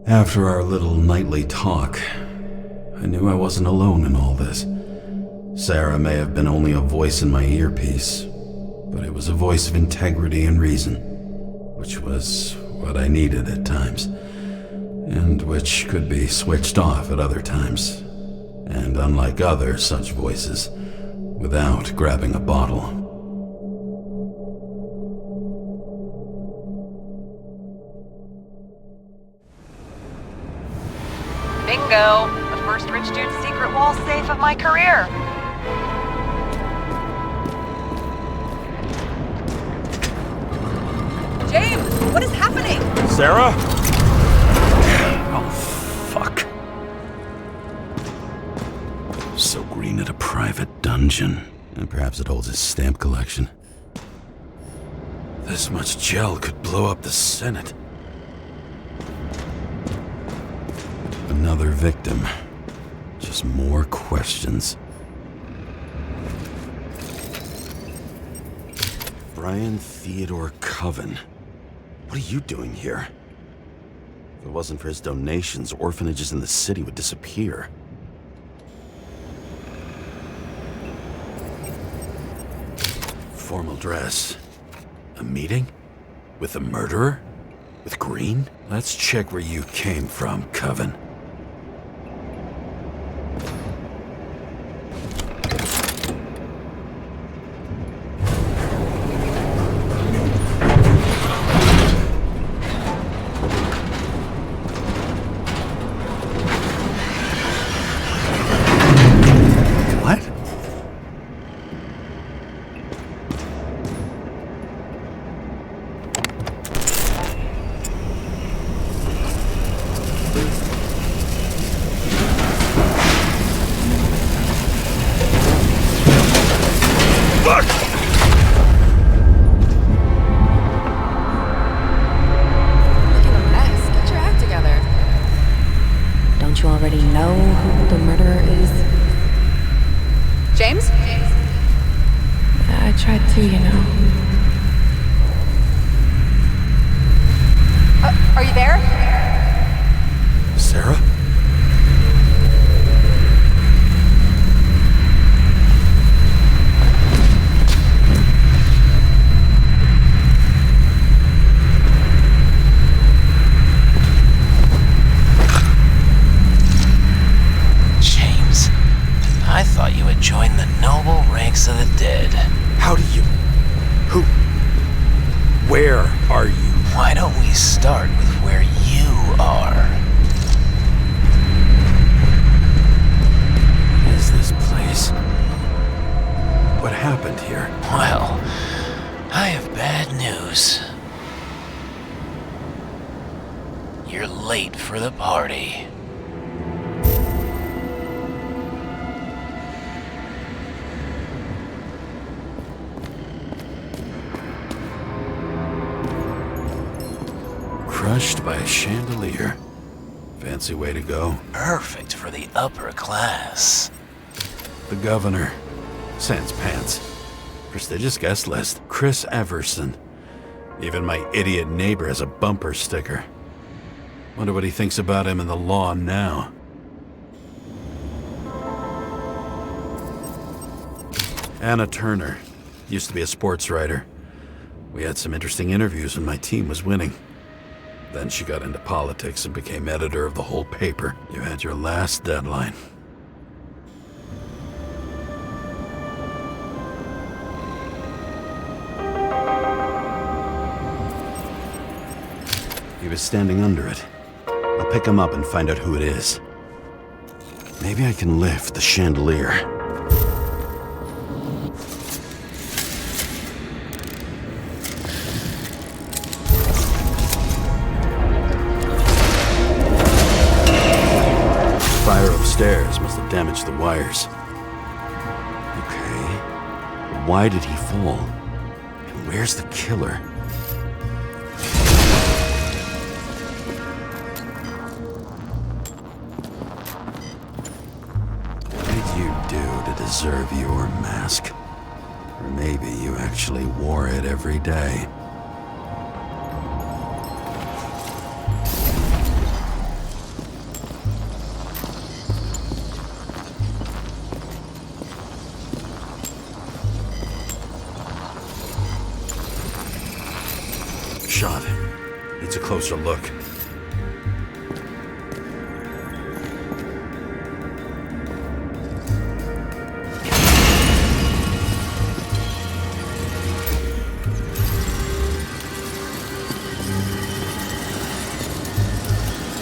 After our little nightly talk, I knew I wasn't alone in all this. Sarah may have been only a voice in my earpiece, but it was a voice of integrity and reason, which was what I needed at times, and which could be switched off at other times, and unlike other such voices, without grabbing a bottle. Bingo! The first rich dude's secret wall safe of my career. James, what is happening? Sarah? Oh, fuck. So Green at a private dungeon, and perhaps it holds his stamp collection. This much gel could blow up the Senate. Another victim. Just more questions. Brian Theodore Coven. What are you doing here? If it wasn't for his donations, orphanages in the city would disappear. Formal dress. A meeting? With a murderer? With Green? Let's check where you came from, Coven. James? I tried to, you know. Are you there? Sarah? James, I thought you had joined the noble ranks of the dead. How do you... Who... Where are you? Why don't we start with where you are? What is this place? What happened here? Well, I have bad news. You're late for the party. Crushed by a chandelier. Fancy way to go. Perfect for the upper class. The governor. Sans pants. Prestigious guest list. Chris Everson. Even my idiot neighbor has a bumper sticker. Wonder what he thinks about him and the law now. Anna Turner. Used to be a sports writer. We had some interesting interviews when my team was winning. Then she got into politics and became editor of the whole paper. You had your last deadline. He was standing under it. I'll pick him up and find out who it is. Maybe I can lift the chandelier. Fire upstairs must have damaged the wires. Okay, why did he fall? And where's the killer? What did you do to deserve your mask? Or maybe you actually wore it every day. Shot. Needs a closer look.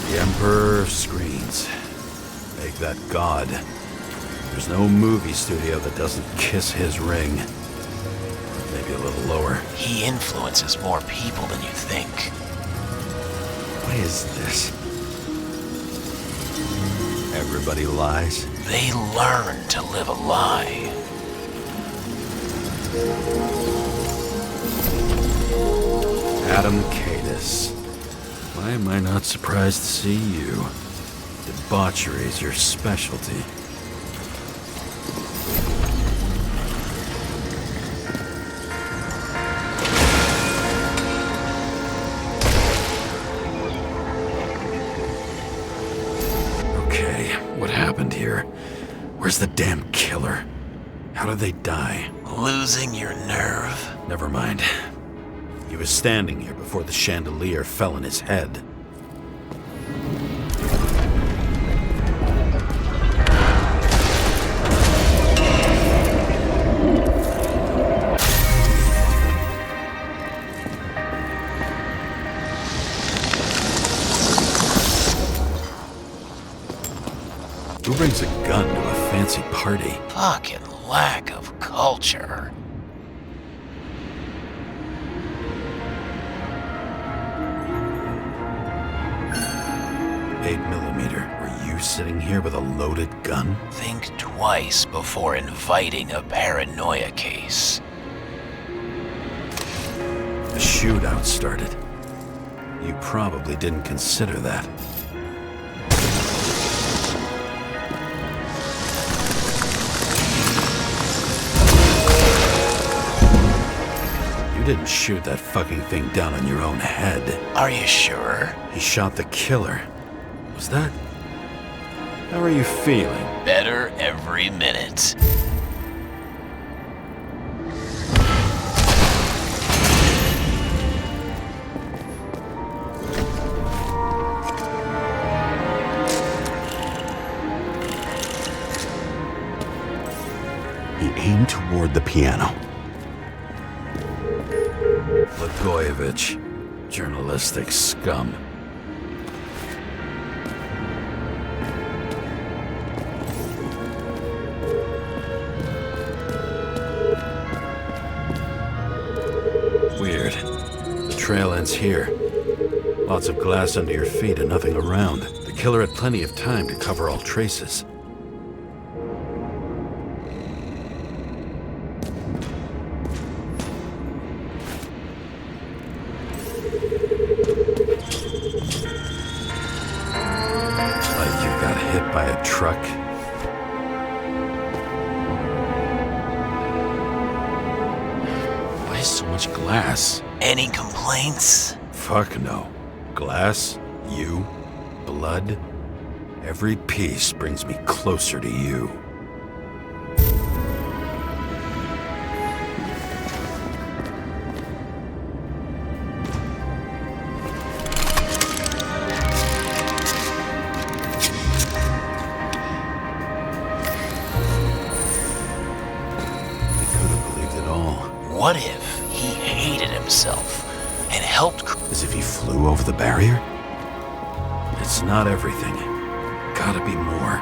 The Emperor screens. Make that God. There's no movie studio that doesn't kiss his ring. Maybe a little lower. He influences more people than you think. What is this? Everybody lies? They learn to live a lie. Adam Cadis. Why am I not surprised to see you? Debauchery is your specialty. Okay, what happened here? Where's the damn killer? How did they die? Losing your nerve? Never mind. He was standing here before the chandelier fell on his head. Who brings a gun to a fancy party? Fucking lack of culture. 8mm. Were you sitting here with a loaded gun? Think twice before inviting a paranoia case. A shootout started. You probably didn't consider that. You didn't shoot that fucking thing down on your own head. Are you sure? He shot the killer. Was that... How are you feeling? Better every minute. He aimed toward the piano. Blagojevich, journalistic scum. Weird. The trail ends here. Lots of glass under your feet and nothing around. The killer had plenty of time to cover all traces. Like you got hit by a truck. Why so much glass? Any complaints? Fuck no. Glass, you, blood. Every piece brings me closer to you. What if he hated himself and helped... As if he flew over the barrier? It's not everything. Gotta be more.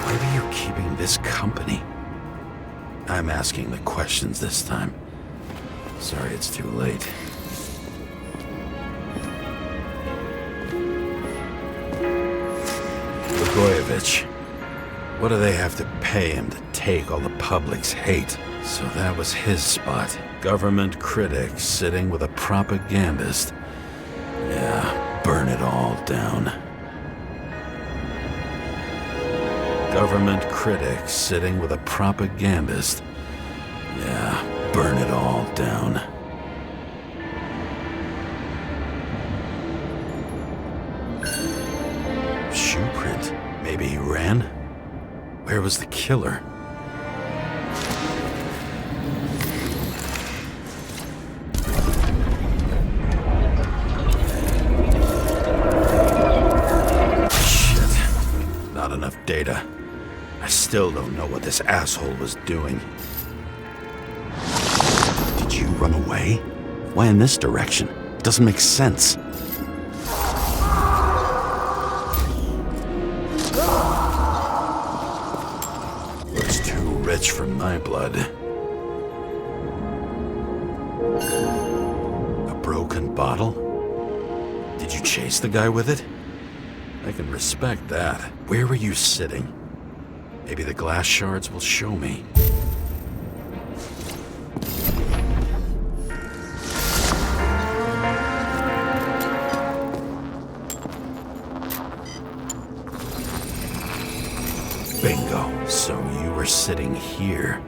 Why are you keeping this company? I'm asking the questions this time. Sorry it's too late. Blagojevich. What do they have to pay him to take all the public's hate? So that was his spot. Government critic sitting with a propagandist. Yeah, burn it all down. Government critic sitting with a propagandist. Yeah, burn it all down. Shoe print. Maybe he ran? Where was the killer? data. I still don't know what this asshole was doing. Did you run away? Why in this direction? It doesn't make sense. Looks too rich for my blood. A broken bottle? Did you chase the guy with it? I can respect that. Where were you sitting? Maybe the glass shards will show me. Bingo. So you were sitting here.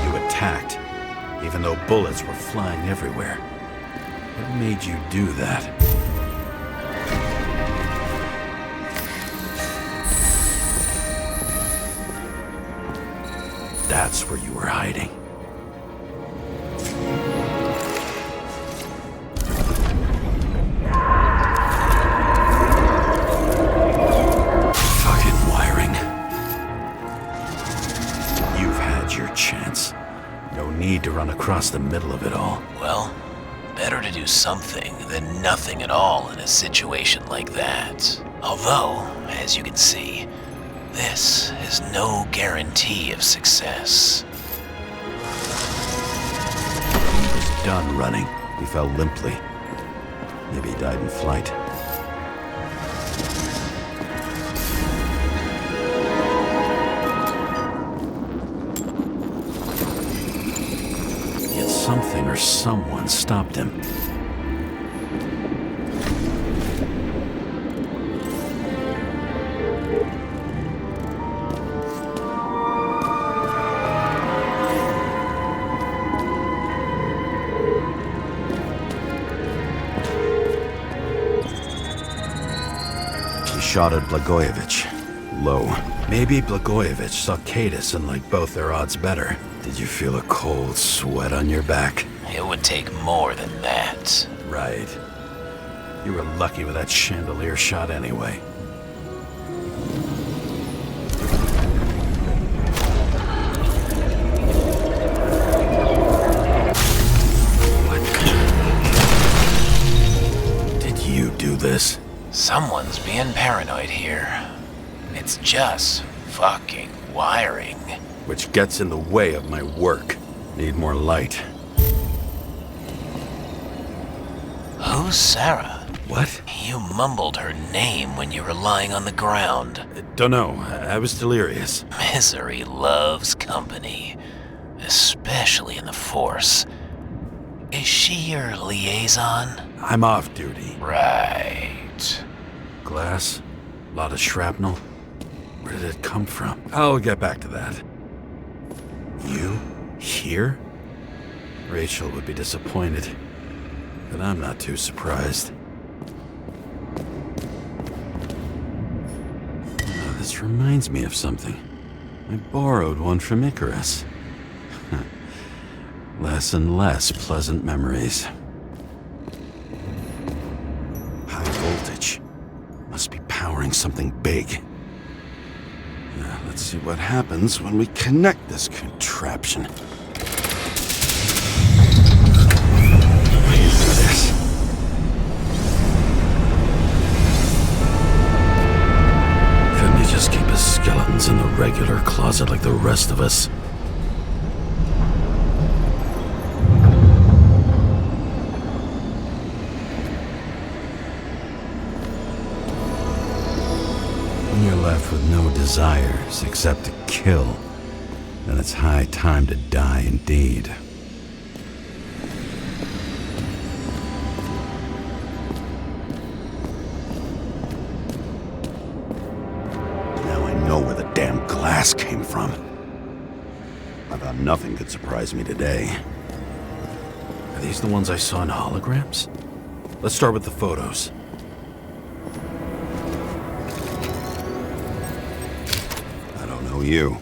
You attacked, even though bullets were flying everywhere. What made you do that? That's where you were hiding. Need to run across the middle of it all. Well, better to do something than nothing at all in a situation like that. Although, as you can see, this is no guarantee of success. He was done running. He fell limply. Maybe he died in flight. Something or someone stopped him. He shot at Blagojevich. Low. Maybe Blagojevich saw Kadis and liked both their odds better. Did you feel a cold sweat on your back? It would take more than that. Right. You were lucky with that chandelier shot anyway. What? Did you do this? Someone's being paranoid here. It's just fucking wiring. Which gets in the way of my work. Need more light. Who's Sarah? What? You mumbled her name when you were lying on the ground. Don't know. I was delirious. Misery loves company, especially in the Force. Is she your liaison? I'm off duty. Right. Glass? Lot of shrapnel? Where did it come from? I'll get back to that. You? Here? Rachel would be disappointed, but I'm not too surprised. Oh, this reminds me of something. I borrowed one from Icarus. Less and less pleasant memories. High voltage. Must be powering something big. Let's see what happens when we connect this contraption. What is this? Couldn't you just keep his skeletons in the regular closet like the rest of us? You're left with no desires except to kill, then it's high time to die indeed. Now I know where the damn glass came from. I thought nothing could surprise me today. Are these the ones I saw in holograms? Let's start with the photos. You.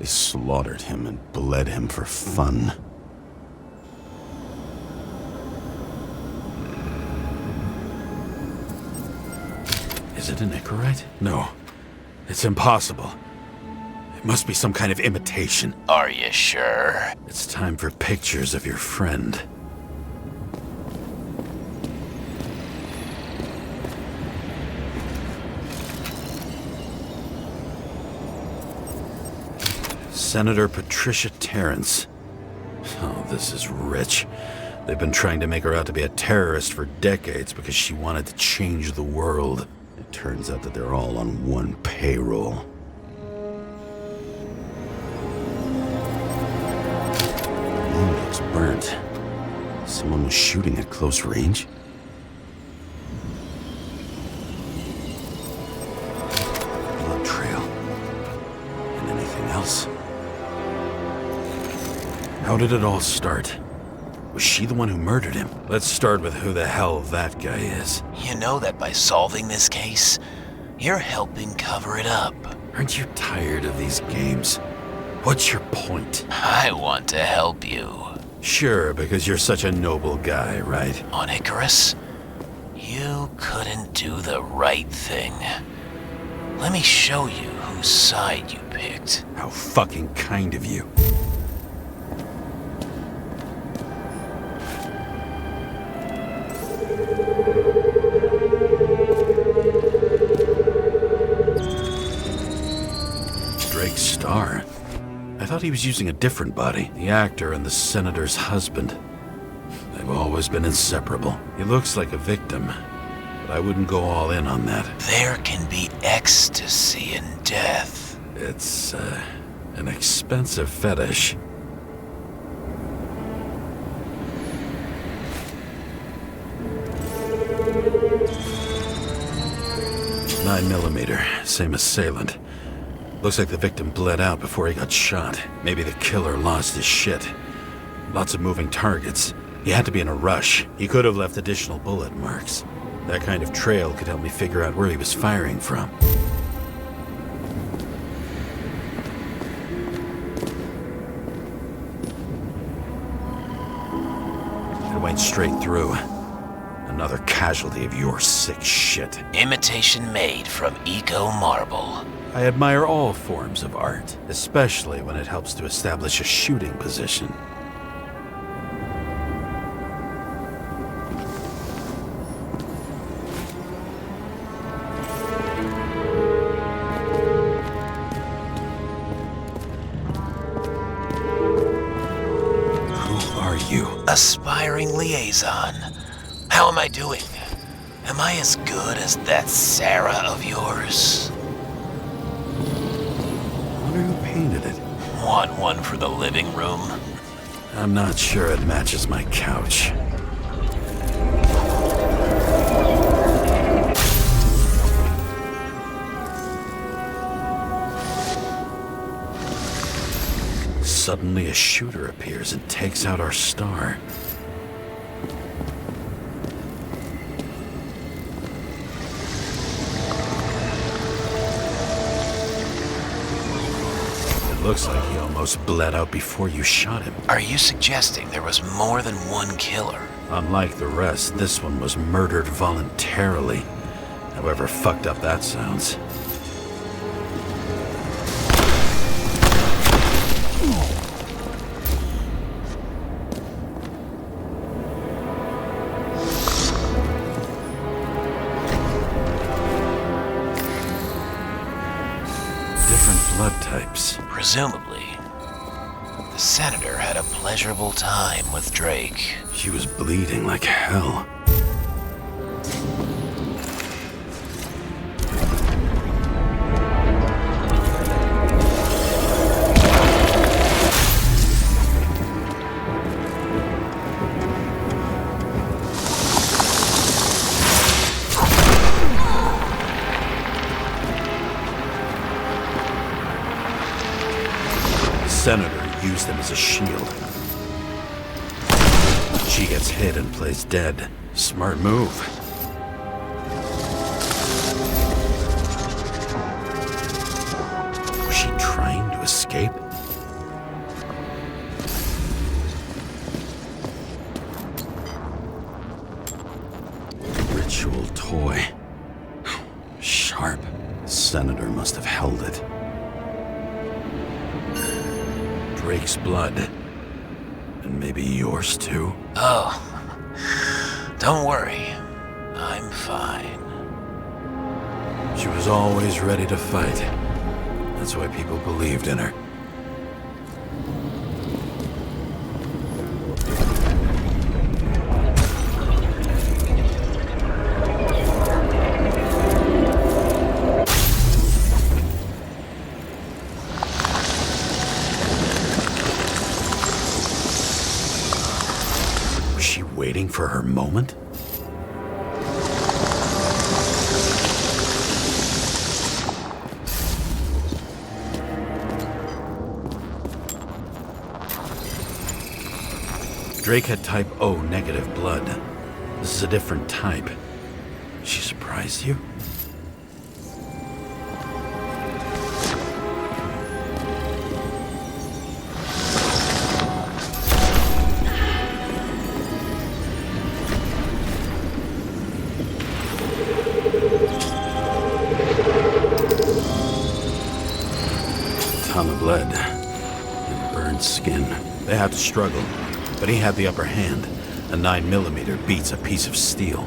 They slaughtered him and bled him for fun. Is it an Icarite? No. It's impossible. It must be some kind of imitation. Are you sure? It's time for pictures of your friend. Senator Patricia Terrence. Oh, this is rich. They've been trying to make her out to be a terrorist for decades because she wanted to change the world. It turns out that they're all on one payroll. The moon looks burnt. Someone was shooting at close range? Blood trail. And anything else? How did it all start? Was she the one who murdered him? Let's start with who the hell that guy is. You know that by solving this case, you're helping cover it up. Aren't you tired of these games? What's your point? I want to help you. Sure, because you're such a noble guy, right? On Icarus, you couldn't do the right thing. Let me show you whose side you picked. How fucking kind of you. Drake Starr. I thought he was using a different body. The actor and the senator's husband. They've always been inseparable. He looks like a victim, but I wouldn't go all in on that. There can be ecstasy in death. It's, an expensive fetish. 9mm, same assailant. Looks like the victim bled out before he got shot. Maybe the killer lost his shit. Lots of moving targets. He had to be in a rush. He could have left additional bullet marks. That kind of trail could help me figure out where he was firing from. It went straight through. Another casualty of your sick shit. Imitation made from eco marble. I admire all forms of art, especially when it helps to establish a shooting position. Who are you? Aspiring liaison. How am I doing? Am I as good as that Sarah of yours? I wonder who painted it. Want one for the living room? I'm not sure it matches my couch. Suddenly a shooter appears and takes out our star. Looks like he almost bled out before you shot him. Are you suggesting there was more than one killer? Unlike the rest, this one was murdered voluntarily. However fucked up that sounds. Different blood types. Presumably, the senator had a pleasurable time with Drake. She was bleeding like hell. Senator used him as a shield. She gets hit and plays dead. Smart move. Was she trying to escape? The senator must have held it. Drake's blood. And maybe yours too? Oh, don't worry. I'm fine. She was always ready to fight. That's why people believed in her. Was she waiting for her moment? Drake had type O negative blood. This is a different type. She surprised you? Ton of lead and burned skin. They had to struggle. But he had the upper hand. A 9mm beats a piece of steel.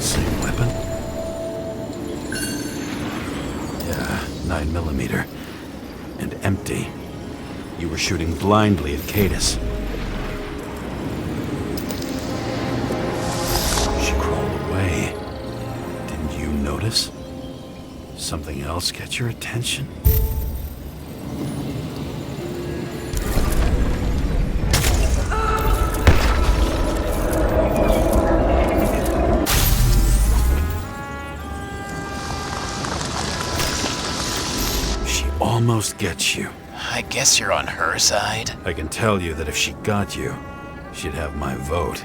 Same weapon? Yeah, 9mm. And empty. You were shooting blindly at Cadis. She crawled away. Didn't you notice? Something else get your attention? She almost gets you. I guess you're on her side. I can tell you that if she got you, she'd have my vote.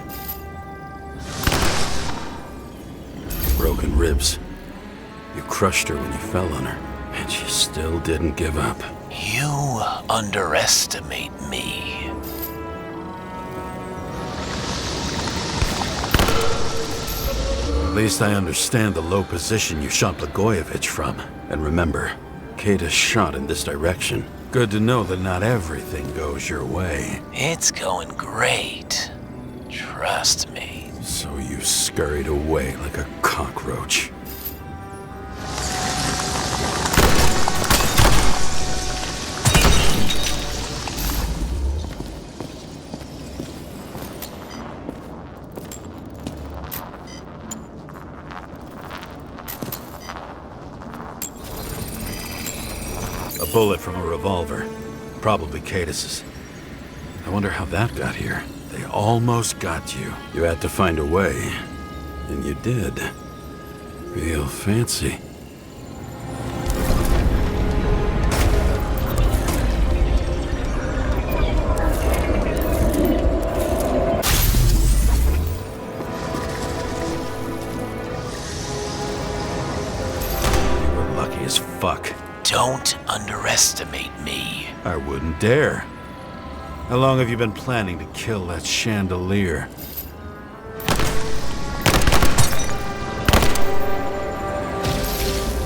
Broken ribs. You crushed her when you fell on her, and she still didn't give up. You underestimate me. At least I understand the low position you shot Blagojevich from. And remember, Kata shot in this direction. Good to know that not everything goes your way. It's going great. Trust me. So you scurried away like a cockroach. A bullet from a revolver. Probably Cadis's. I wonder how that got here. They almost got you. You had to find a way. And you did. Real fancy. You were lucky as fuck. Don't underestimate me. I wouldn't dare. How long have you been planning to kill that chandelier?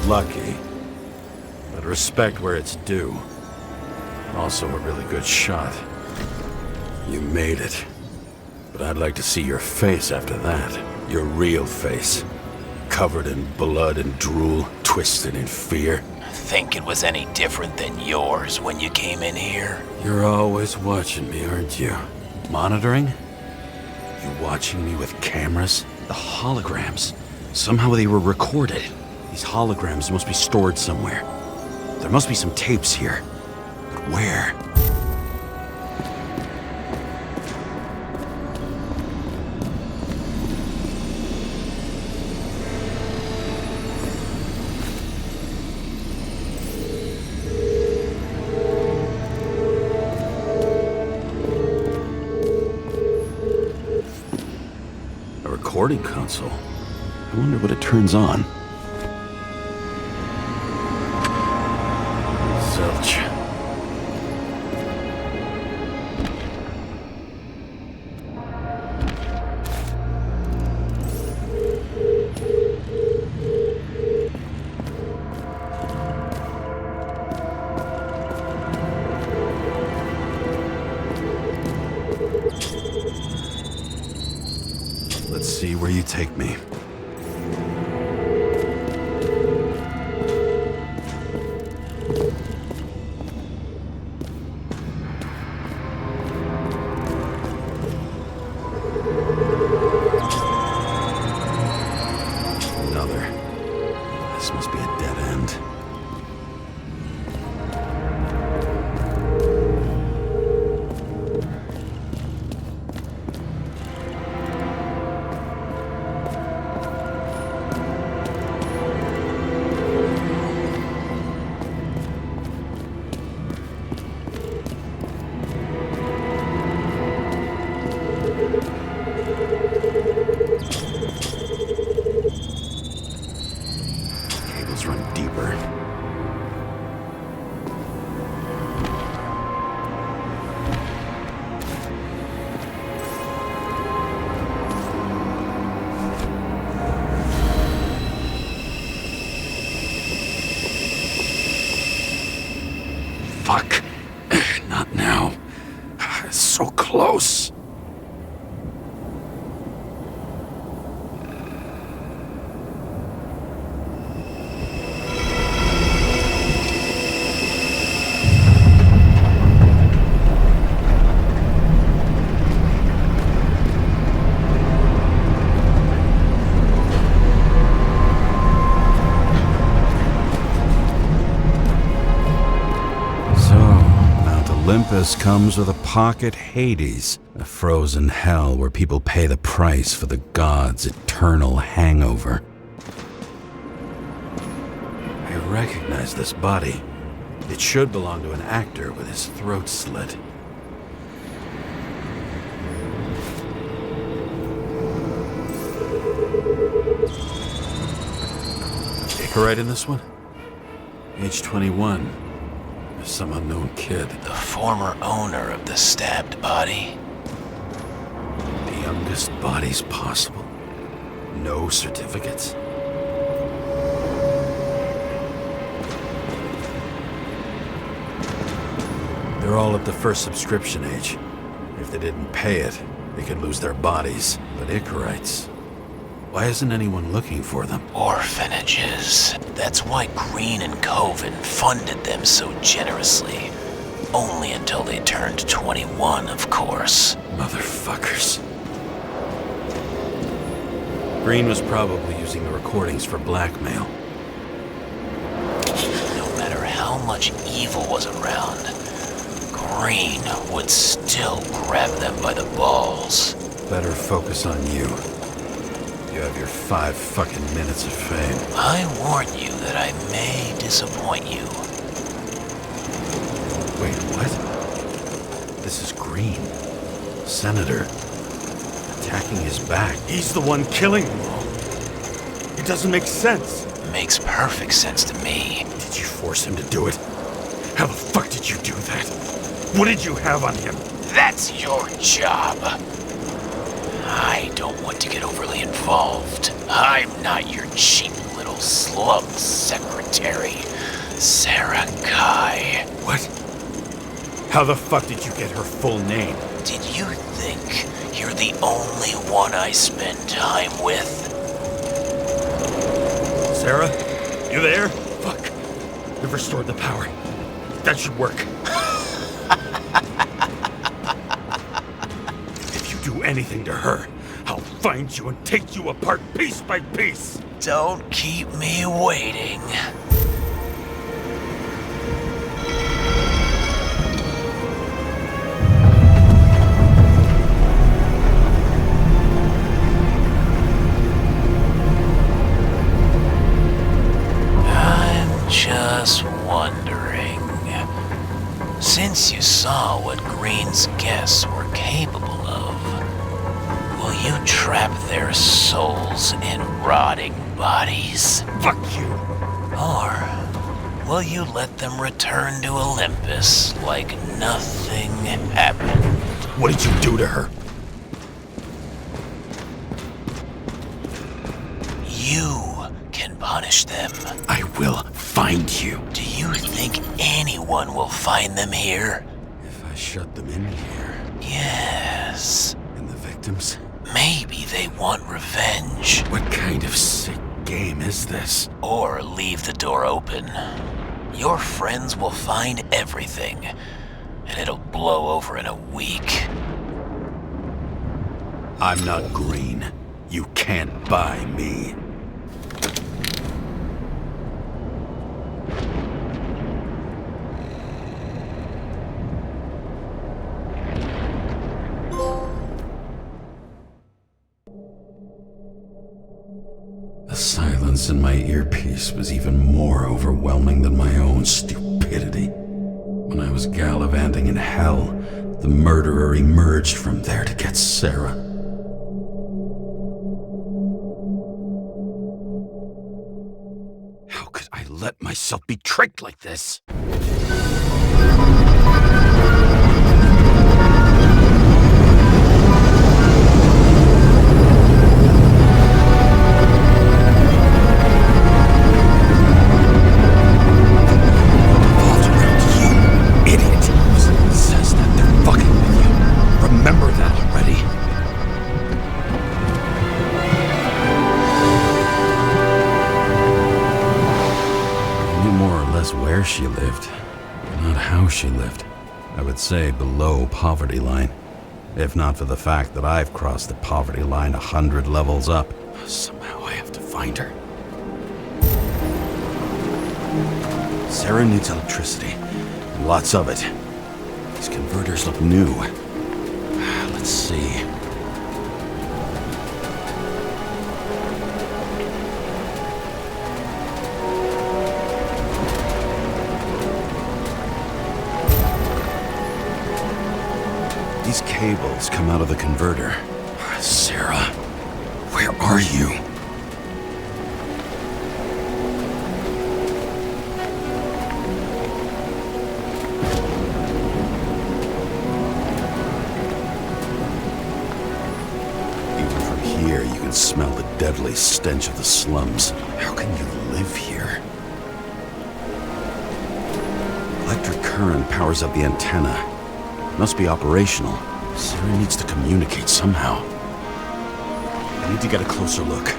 Lucky. But respect where it's due. Also a really good shot. You made it. But I'd like to see your face after that. Your real face. Covered in blood and drool, twisted in fear. Think it was any different than yours when you came in here? You're always watching me, aren't you? Monitoring? You watching me with cameras? The holograms. Somehow they were recorded. These holograms must be stored somewhere. There must be some tapes here. But where? Recording console. I wonder what it turns on. Zilch. Let's see where you take me. Another. This must be a dead end. Cables run deeper. Fuck. Not now. So close. Olympus comes with a pocket Hades, a frozen hell where people pay the price for the gods' eternal hangover. I recognize this body. It should belong to an actor with his throat slit. Right in this one? Age 21. Some unknown kid. The former owner of the stabbed body. The youngest bodies possible. No certificates. They're all at the first subscription age. If they didn't pay it, they could lose their bodies. But Icarites, why isn't anyone looking for them? Orphanages. That's why Green and Coven funded them so generously. Only until they turned 21, of course. Motherfuckers. Green was probably using the recordings for blackmail. No matter how much evil was around, Green would still grab them by the balls. Better focus on you. You have your 5 fucking minutes of fame. I warn you that I may disappoint you. Wait, what? This is Green. Senator. Attacking his back. He's the one killing them all. It doesn't make sense. Makes perfect sense to me. Did you force him to do it? How the fuck did you do that? What did you have on him? That's your job. I don't want to get overly involved. I'm not your cheap little Slums secretary, Sarah Kai. What? How the fuck did you get her full name? Did you think you're the only one I spend time with? Sarah? You there? Fuck. They've restored the power. That should work. If you do anything to her, I'll find you and take you apart piece by piece. Don't keep me waiting. I'm just wondering, since you saw what Green's guests were capable of, will you trap their souls in rotting bodies? Fuck you. Or will you let them return to Olympus like nothing happened? What did you do to her? You can punish them. I will find you. Do you think anyone will find them here? If I shut them in here. Yes. And the victims? Maybe they want revenge. What kind of sick game is this? Or leave the door open. Your friends will find everything, and it'll blow over in a week. I'm not green. You can't buy me. The silence in my earpiece was even more overwhelming than my own stupidity. When I was gallivanting in hell, the murderer emerged from there to get Sarah. How could I let myself be tricked like this? Where she lived, not how she lived. I would say below poverty line, if not for the fact that I've crossed the poverty line 100 levels up. Somehow I have to find her. Sarah needs electricity, and lots of it. These converters look new. Let's see. These cables come out of the converter. Sarah, where are you? Even from here, you can smell the deadly stench of the slums. How can you live here? Electric current powers up the antenna. Must be operational. Sarah needs to communicate somehow. I need to get a closer look.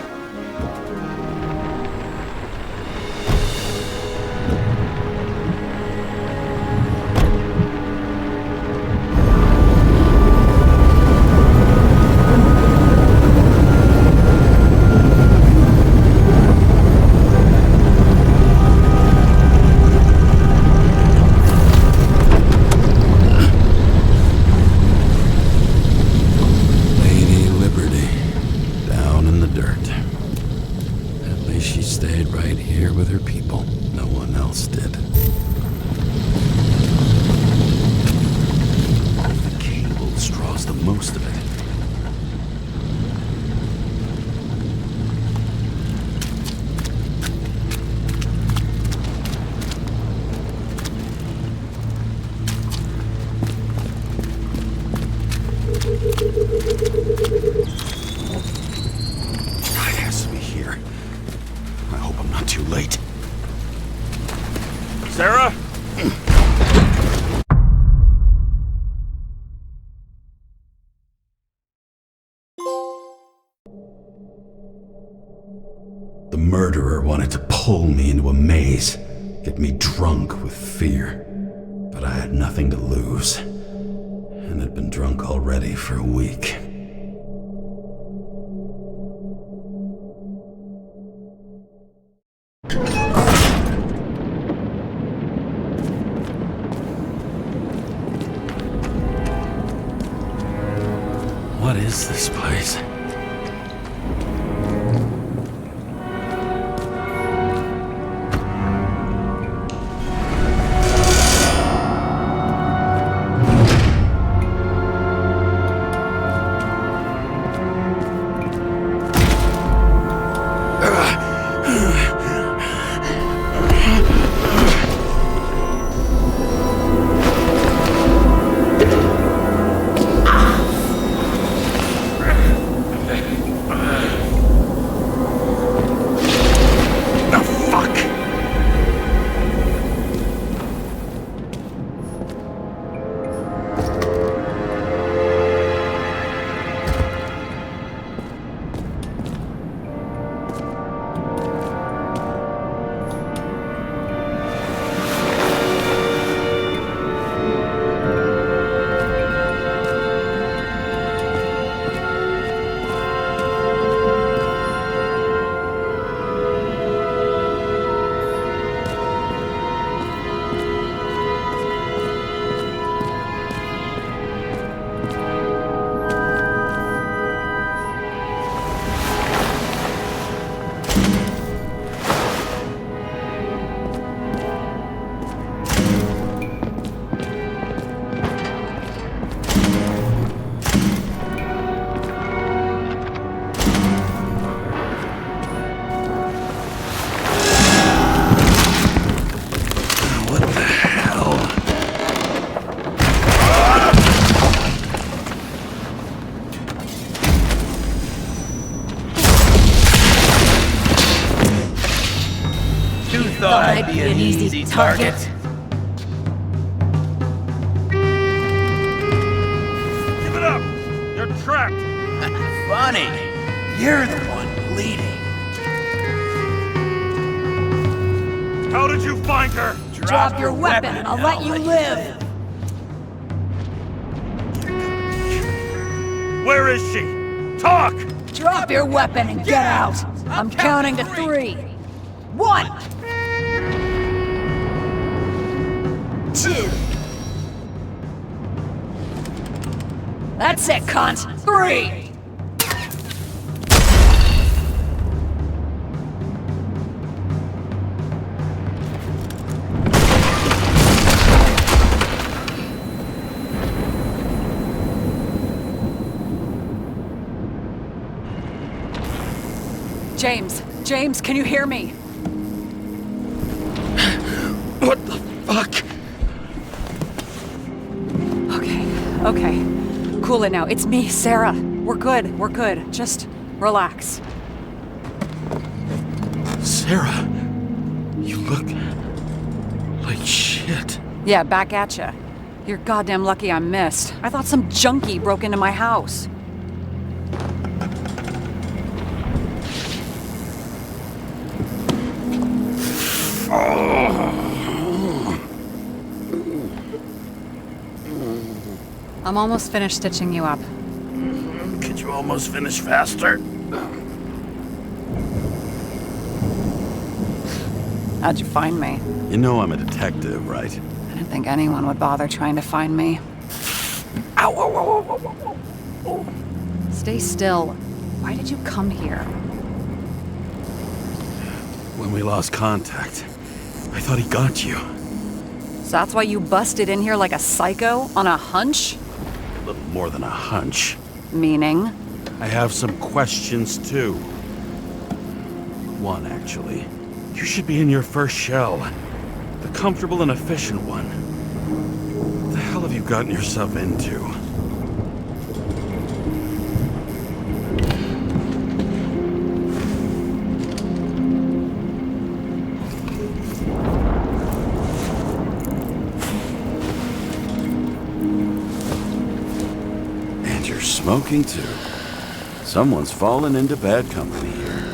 Sarah? The murderer wanted to pull me into a maze, get me drunk with fear. But I had nothing to lose, and had been drunk already for a week. What is this place? thought I'd be an easy target? Give it up! You're trapped! Funny. You're the one bleeding. How did you find her? Drop your weapon and I'll let you live. Where is she? Talk! Drop your weapon and get out. I'm counting to 3. 1. 2. That's it, cunt. 3. James, can you hear me? What the fuck? Okay. Cool it now. It's me, Sarah. We're good. Just relax. Sarah, you look like shit. Yeah, back at ya. You're goddamn lucky I missed. I thought some junkie broke into my house. I'm almost finished stitching you up. Could you almost finish faster? How'd you find me? You know I'm a detective, right? I didn't think anyone would bother trying to find me. Ow, ow, ow, ow, ow, ow. Stay still. Why did you come here? When we lost contact, I thought he got you. So that's why you busted in here like a psycho on a hunch? A little more than a hunch. Meaning? I have some questions, too. One, actually. You should be in your first shell. The comfortable and efficient one. What the hell have you gotten yourself into? And you're smoking, too. Someone's fallen into bad company here.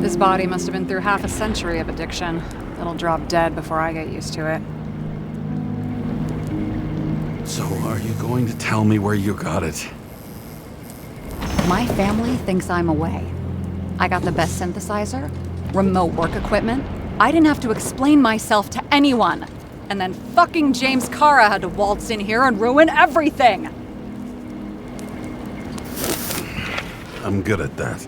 This body must have been through half a century of addiction. It'll drop dead before I get used to it. So, are you going to tell me where you got it? My family thinks I'm away. I got the best synthesizer, remote work equipment. I didn't have to explain myself to anyone. And then fucking James Kara had to waltz in here and ruin everything. I'm good at that.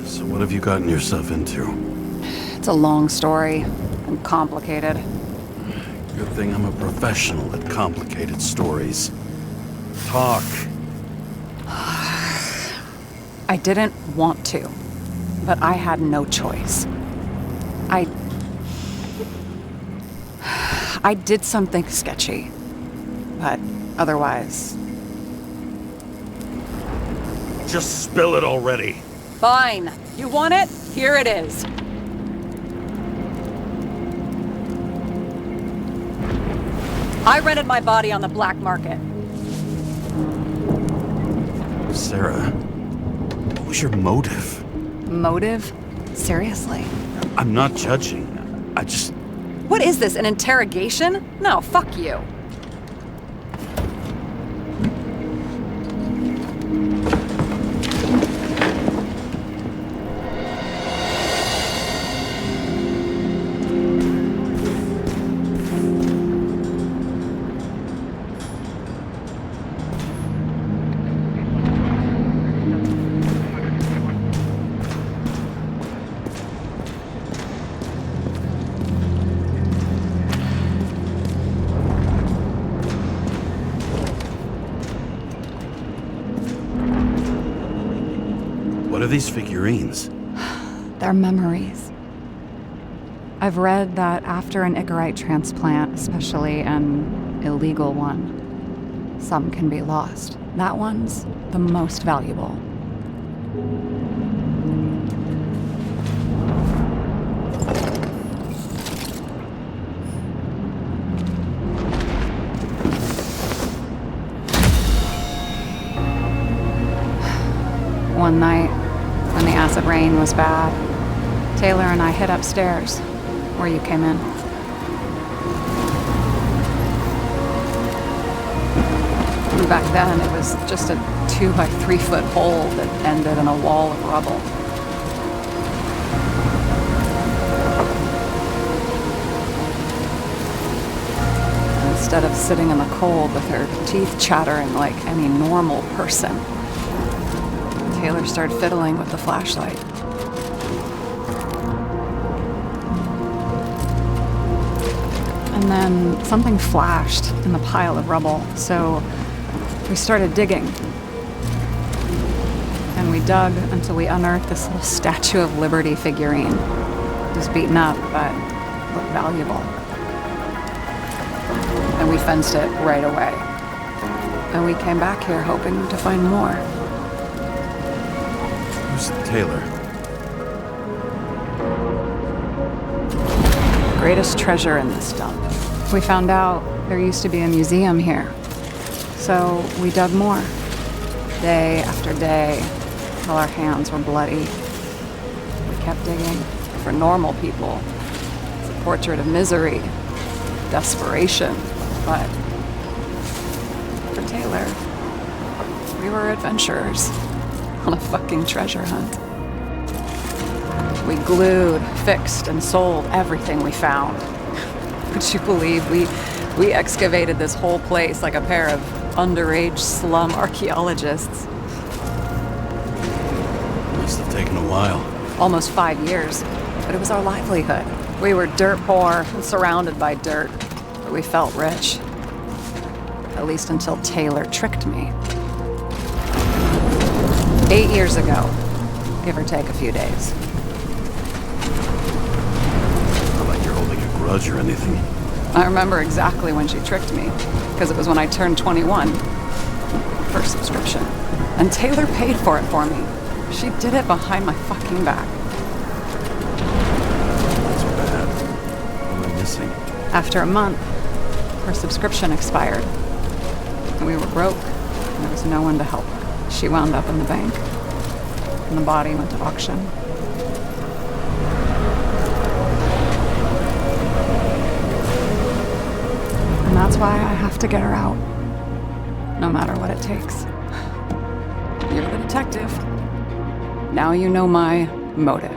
So what have you gotten yourself into? It's a long story and complicated. Good thing I'm a professional at complicated stories. Talk. I didn't want to, but I had no choice. I did something sketchy, but otherwise... Just spill it already. Fine. You want it? Here it is. I rented my body on the black market. Sarah, what was your motive? Motive? Seriously? I'm not judging. I just... What is this, an interrogation? No, fuck you. What are these figurines? They're memories. I've read that after an Icarite transplant, especially an illegal one, some can be lost. That one's the most valuable. One night, when the acid rain was bad, Taylor and I hid upstairs, where you came in. And back then, it was just a 2 by 3 foot hole that ended in a wall of rubble. Instead of sitting in the cold with her teeth chattering like any normal person, Taylor started fiddling with the flashlight. And then something flashed in the pile of rubble, so we started digging. And we dug until we unearthed this little Statue of Liberty figurine. It was beaten up, but looked valuable. And we fenced it right away. And we came back here hoping to find more. Who's Taylor? Greatest treasure in this dump. We found out there used to be a museum here. So we dug more. Day after day, till our hands were bloody. We kept digging. For normal people, it's a portrait of misery, desperation. But for Taylor, we were adventurers on a fucking treasure hunt. We glued, fixed, and sold everything we found. Would you believe we excavated this whole place like a pair of underage slum archaeologists? Must have taken a while. Almost 5 years, but it was our livelihood. We were dirt poor and surrounded by dirt, but we felt rich. At least until Taylor tricked me. 8 years ago, give or take a few days. Not like you're holding a grudge or anything. I remember exactly when she tricked me, because it was when I turned 21. First subscription. And Taylor paid for it for me. She did it behind my fucking back. That's bad. What am I missing? After a month, her subscription expired. And we were broke, and there was no one to help her. She wound up in the bank, and the body went to auction. And that's why I have to get her out, no matter what it takes. You're the detective. Now you know my motive.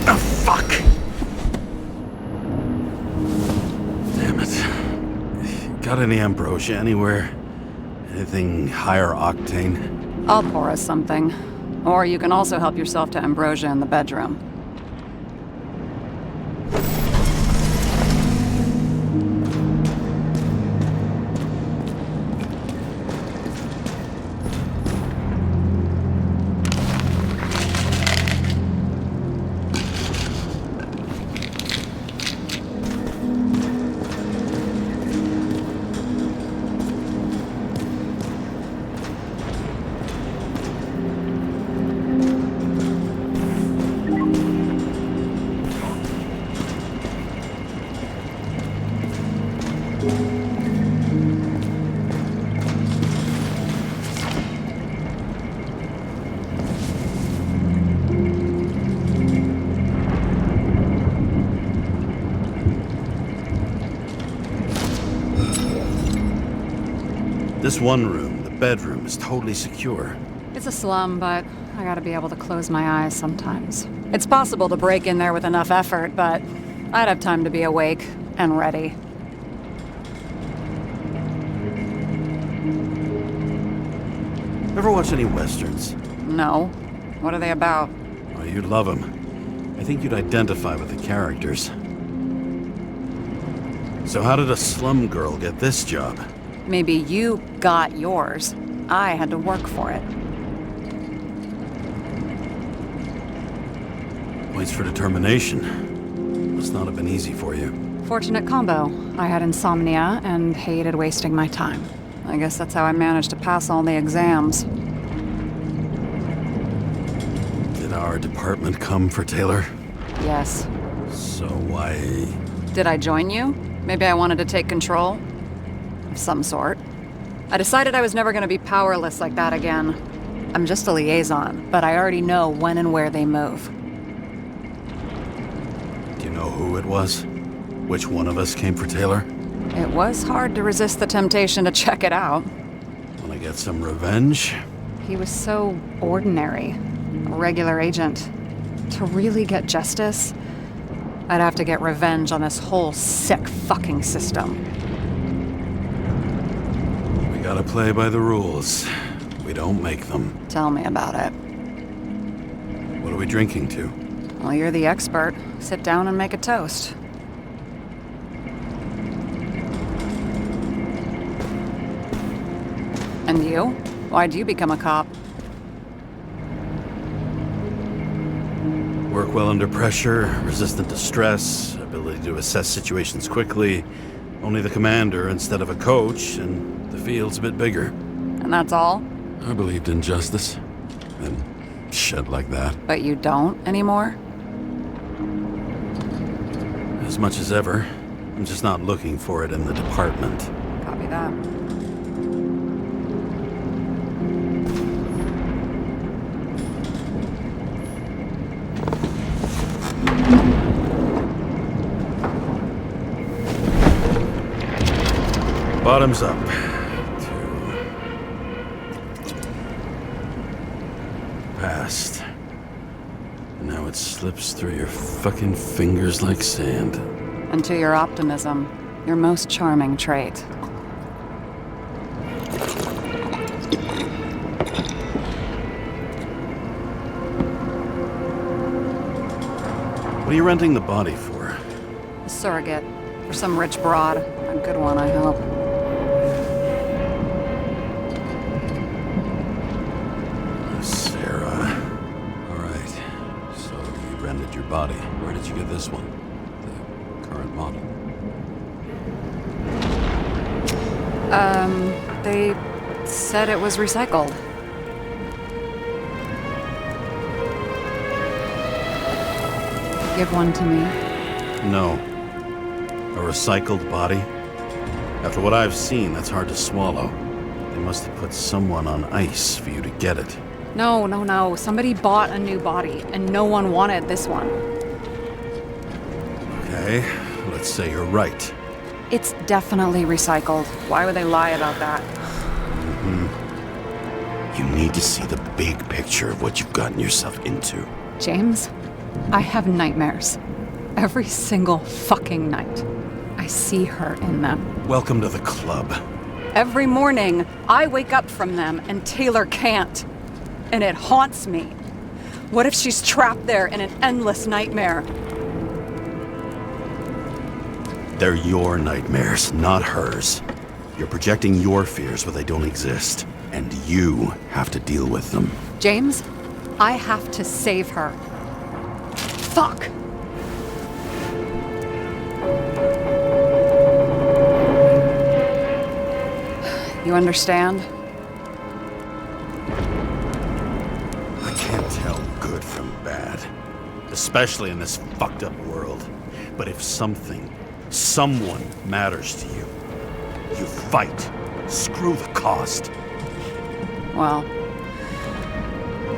Oh, fuck! Damn it. Got any ambrosia anywhere? Anything higher octane? I'll pour us something. Or you can also help yourself to ambrosia in the bedroom. This one room, the bedroom, is totally secure. It's a slum, but I gotta be able to close my eyes sometimes. It's possible to break in there with enough effort, but I'd have time to be awake and ready. Ever watch any westerns? No. What are they about? Oh, you'd love them. I think you'd identify with the characters. So how did a slum girl get this job? Maybe you got yours. I had to work for it. Points for determination. Must not have been easy for you. Fortunate combo. I had insomnia and hated wasting my time. I guess that's how I managed to pass all the exams. Did our department come for Taylor? Yes. So why... Did I join you? Maybe I wanted to take control? Of some sort. I decided I was never gonna be powerless like that again. I'm just a liaison, but I already know when and where they move. Do you know who it was? Which one of us came for Taylor? It was hard to resist the temptation to check it out. Wanna get some revenge? He was so ordinary. A regular agent. To really get justice, I'd have to get revenge on this whole sick fucking system. We gotta play by the rules. We don't make them. Tell me about it. What are we drinking to? Well, you're the expert. Sit down and make a toast. And you? Why'd you become a cop? Work well under pressure, resistant to stress, ability to assess situations quickly. Only the commander instead of a coach, and the field's a bit bigger. And that's all? I believed in justice. And shit like that. But you don't anymore? As much as ever. I'm just not looking for it in the department. Copy that. Bottoms up. Past. Now it slips through your fucking fingers like sand. And to your optimism, your most charming trait. What are you renting the body for? A surrogate. For some rich broad. A good one, I hope. Sarah. All right. So you rented your body. Where did you get this one? The current model. They said it was recycled. Give one to me. No. A recycled body? After what I've seen, that's hard to swallow. They must have put someone on ice for you to get it. No. Somebody bought a new body, and no one wanted this one. Okay, let's say you're right. It's definitely recycled. Why would they lie about that? You need to see the big picture of what you've gotten yourself into. James, I have nightmares. Every single fucking night. I see her in them. Welcome to the club. Every morning, I wake up from them and Taylor can't. And it haunts me. What if she's trapped there in an endless nightmare? They're your nightmares, not hers. You're projecting your fears where they don't exist, and you have to deal with them. James, I have to save her. Fuck! You understand? I can't tell good from bad, especially in this fucked up world. But if someone matters to you, you fight. Screw the cost. Well,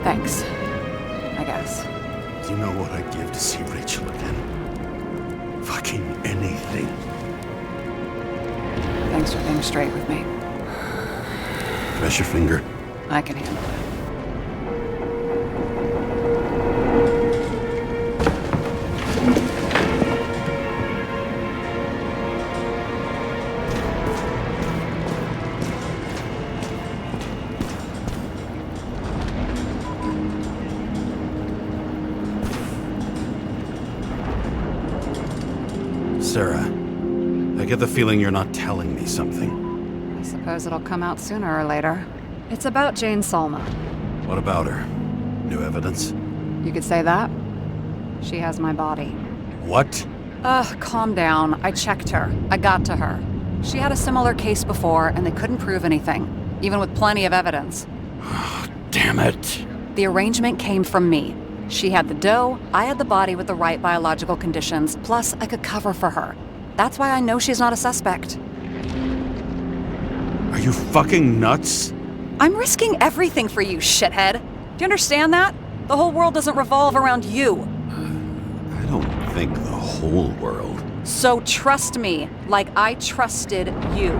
thanks. I guess. Do you know what I'd give to see Rachel again? Fucking anything. Thanks for being straight with me. Press your finger. I can handle it. Sarah, I get the feeling you're not telling me something. I suppose it'll come out sooner or later. It's about Jane Salma. What about her? New evidence? You could say that? She has my body. What? Calm down. I checked her. I got to her. She had a similar case before, and they couldn't prove anything, even with plenty of evidence. Damn it. The arrangement came from me. She had the dough, I had the body with the right biological conditions, plus I could cover for her. That's why I know she's not a suspect. Are you fucking nuts? I'm risking everything for you, shithead. Do you understand that? The whole world doesn't revolve around you. I don't think the whole world. So trust me, like I trusted you.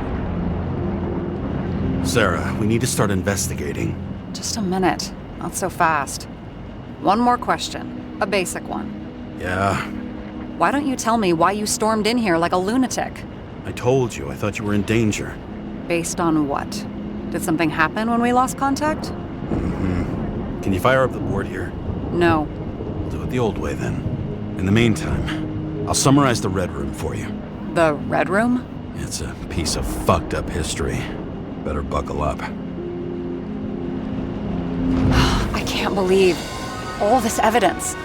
Sarah, we need to start investigating. Just a minute. Not so fast. One more question. A basic one. Yeah, Why don't you tell me why you stormed in here like a lunatic? I told you. I thought you were in danger. Based on what? Did something happen when we lost contact? Can you fire up the board here? No. We'll do it the old way then. In the meantime, I'll summarize the Red Room for you. The Red Room? It's a piece of fucked up history. Better buckle up. I can't believe all this evidence.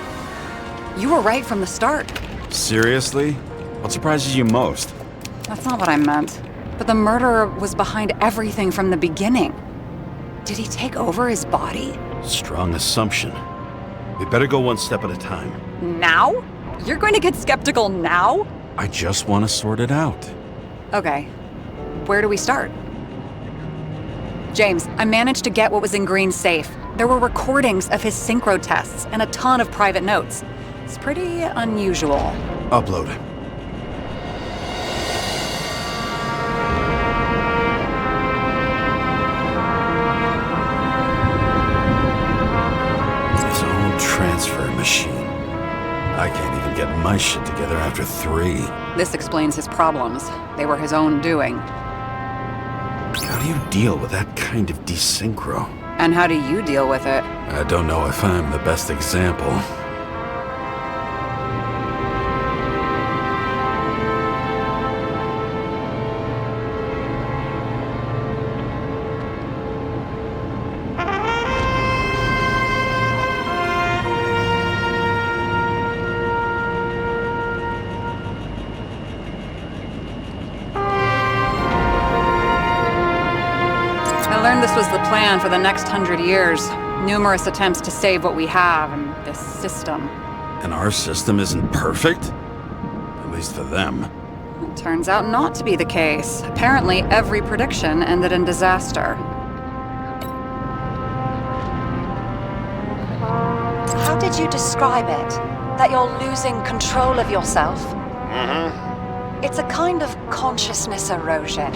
You were right from the start. Seriously? What surprises you most? That's not what I meant. But the murderer was behind everything from the beginning. Did he take over his body? Strong assumption. We better go one step at a time. Now? You're going to get skeptical now? I just want to sort it out. Okay. Where do we start? James, I managed to get what was in Green's safe. There were recordings of his synchro tests and a ton of private notes. It's pretty unusual. Upload. His own transfer machine. I can't even get my shit together after 3. This explains his problems. They were his own doing. How do you deal with that kind of desynchro? And how do you deal with it? I don't know if I'm the best example. I learned this was the plan for the next 100 years. Numerous attempts to save what we have in this system. And our system isn't perfect? At least for them. It turns out not to be the case. Apparently, every prediction ended in disaster. How did you describe it? That you're losing control of yourself? It's a kind of consciousness erosion.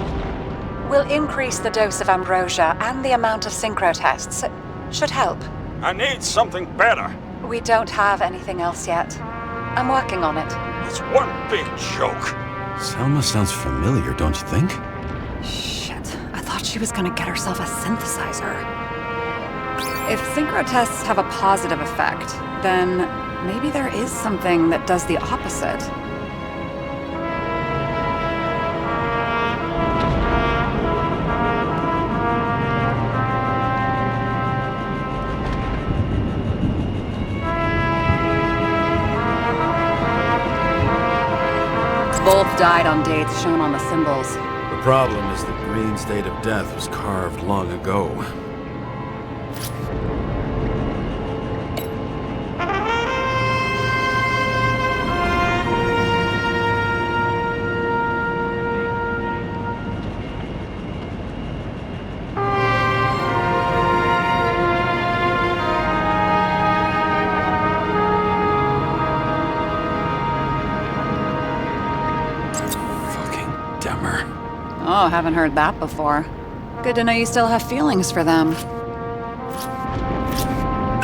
We'll increase the dose of ambrosia and the amount of synchro tests. It should help. I need something better. We don't have anything else yet. I'm working on it. It's one big joke. Selma sounds familiar, don't you think? Shit, I thought she was gonna get herself a synthesizer. If synchro tests have a positive effect, then maybe there is something that does the opposite. Both died on dates shown on the symbols. The problem is that Green's date of death was carved long ago. Oh, haven't heard that before. Good to know you still have feelings for them.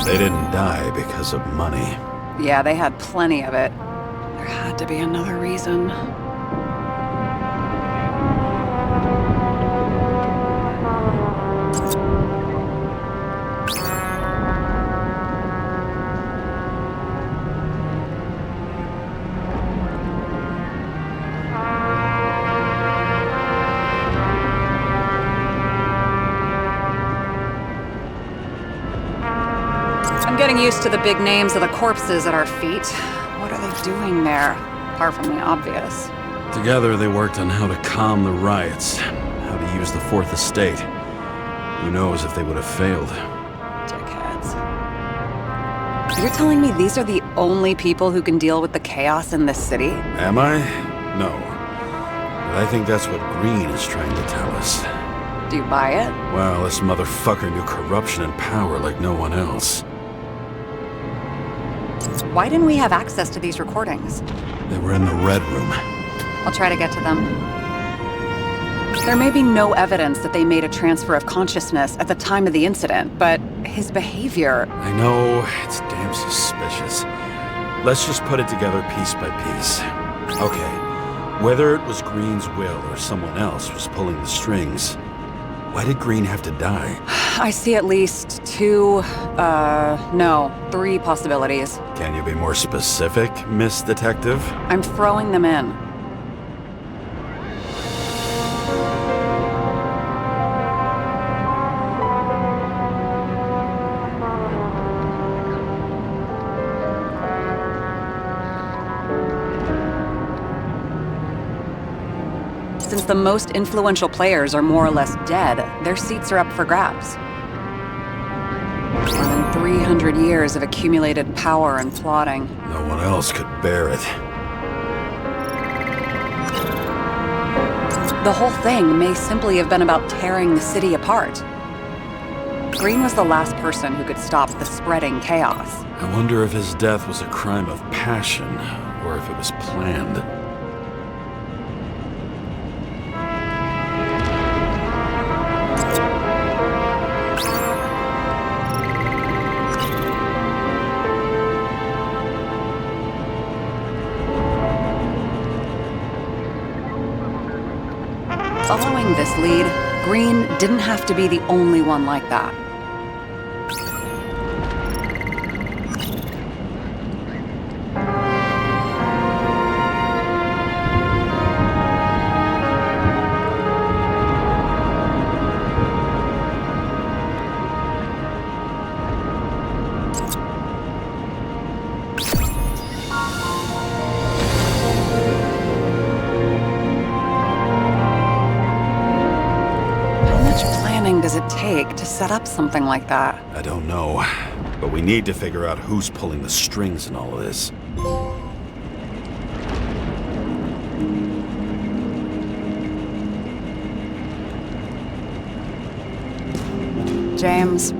They didn't die because of money. Yeah, they had plenty of it. There had to be another reason. I'm getting used to the big names of the corpses at our feet. What are they doing there, apart from the obvious? Together they worked on how to calm the riots, how to use the Fourth Estate. Who knows if they would have failed. Dickheads. You're telling me these are the only people who can deal with the chaos in this city? Am I? No. But I think that's what Green is trying to tell us. Do you buy it? Well, this motherfucker knew corruption and power like no one else. Why didn't we have access to these recordings? They were in the Red Room. I'll try to get to them. There may be no evidence that they made a transfer of consciousness at the time of the incident, but his behavior... I know, it's damn suspicious. Let's just put it together piece by piece. Okay, whether it was Green's will or someone else was pulling the strings, why did Green have to die? I see at least three possibilities. Can you be more specific, Miss Detective? I'm throwing them in. Since the most influential players are more or less dead, their seats are up for grabs. More than 300 years of accumulated power and plotting. No one else could bear it. The whole thing may simply have been about tearing the city apart. Green was the last person who could stop the spreading chaos. I wonder if his death was a crime of passion, or if it was planned. Following this lead, Green didn't have to be the only one like that. Does it take to set up something like that? I don't know, but we need to figure out who's pulling the strings in all of this. James,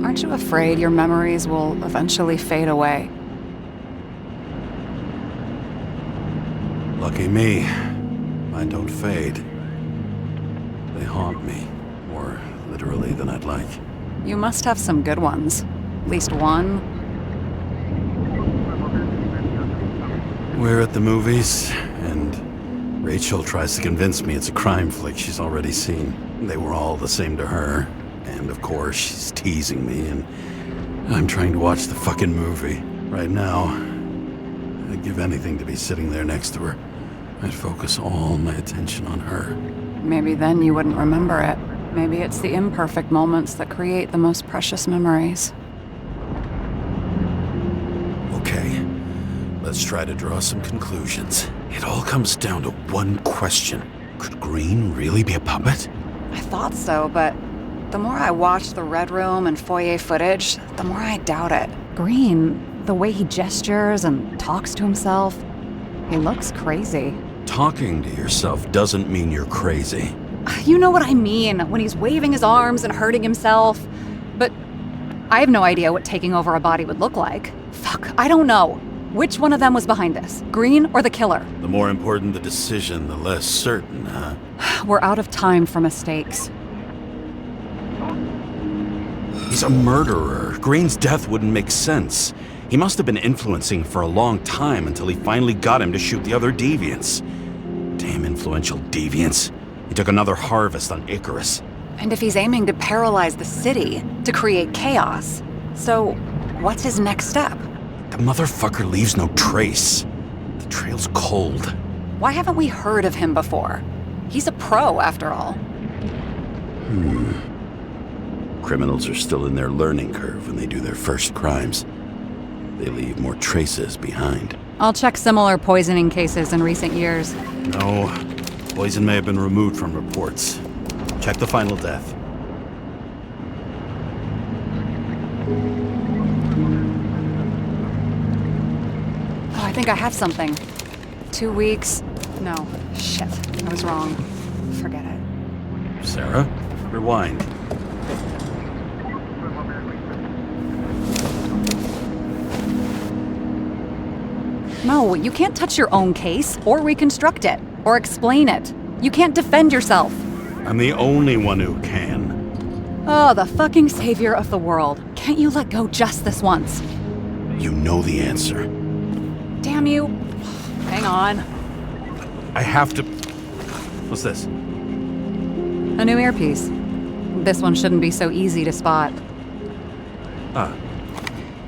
aren't you afraid your memories will eventually fade away? Lucky me. Mine don't fade. They haunt me. More literally than I'd like. You must have some good ones. At least one. We're at the movies, and Rachel tries to convince me it's a crime flick she's already seen. They were all the same to her, and of course she's teasing me, and I'm trying to watch the fucking movie. Right now, I'd give anything to be sitting there next to her. I'd focus all my attention on her. Maybe then you wouldn't remember it. Maybe it's the imperfect moments that create the most precious memories. Okay, let's try to draw some conclusions. It all comes down to one question. Could Green really be a puppet? I thought so, but the more I watch the Red Room and foyer footage, the more I doubt it. Green, the way he gestures and talks to himself, he looks crazy. Talking to yourself doesn't mean you're crazy. You know what I mean, when he's waving his arms and hurting himself. But I have no idea what taking over a body would look like. Fuck, I don't know. Which one of them was behind this? Green or the killer? The more important the decision, the less certain, huh? We're out of time for mistakes. He's a murderer. Green's death wouldn't make sense. He must have been influencing for a long time until he finally got him to shoot the other deviants. Damn influential deviants. He took another harvest on Icarus. And if he's aiming to paralyze the city, to create chaos, so what's his next step? The motherfucker leaves no trace. The trail's cold. Why haven't we heard of him before? He's a pro, after all. Criminals are still in their learning curve when they do their first crimes. They leave more traces behind. I'll check similar poisoning cases in recent years. No, poison may have been removed from reports. Check the final death. think I have something. 2 weeks. No, shit. I was wrong. Forget it. Sarah? Rewind. No, you can't touch your own case, or reconstruct it, or explain it. You can't defend yourself. I'm the only one who can. Oh, the fucking savior of the world. Can't you let go just this once? You know the answer. Damn you. Hang on. I have to... What's this? A new earpiece. This one shouldn't be so easy to spot. Ah,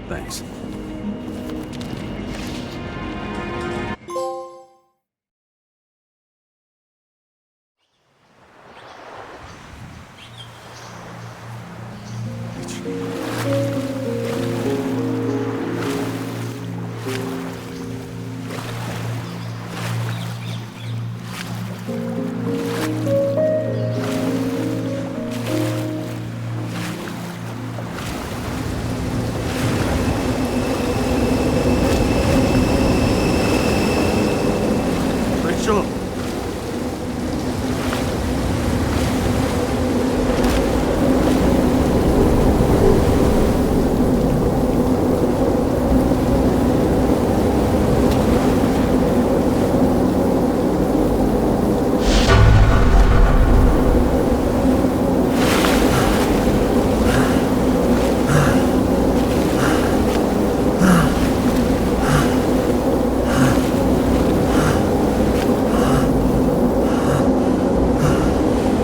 thanks. Rachel!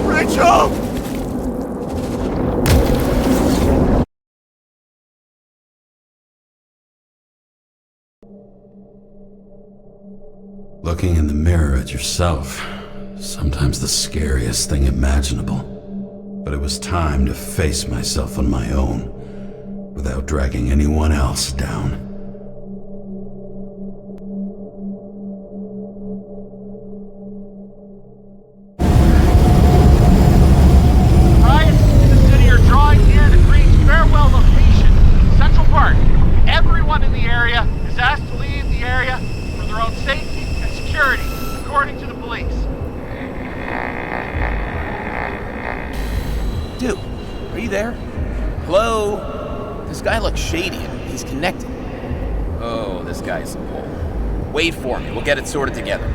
Rachel! Looking in the mirror at yourself, sometimes the scariest thing imaginable. But it was time to face myself on my own, without dragging anyone else down. Ryan, the city are drawing near the Green's farewell location, Central Park. Everyone in the area is asked to leave the area for their own safety and security, according to the police. Dude, are you there? Hello? This guy looks shady and he's connected. Oh, this guy's a bull. Wait for me, we'll get it sorted together.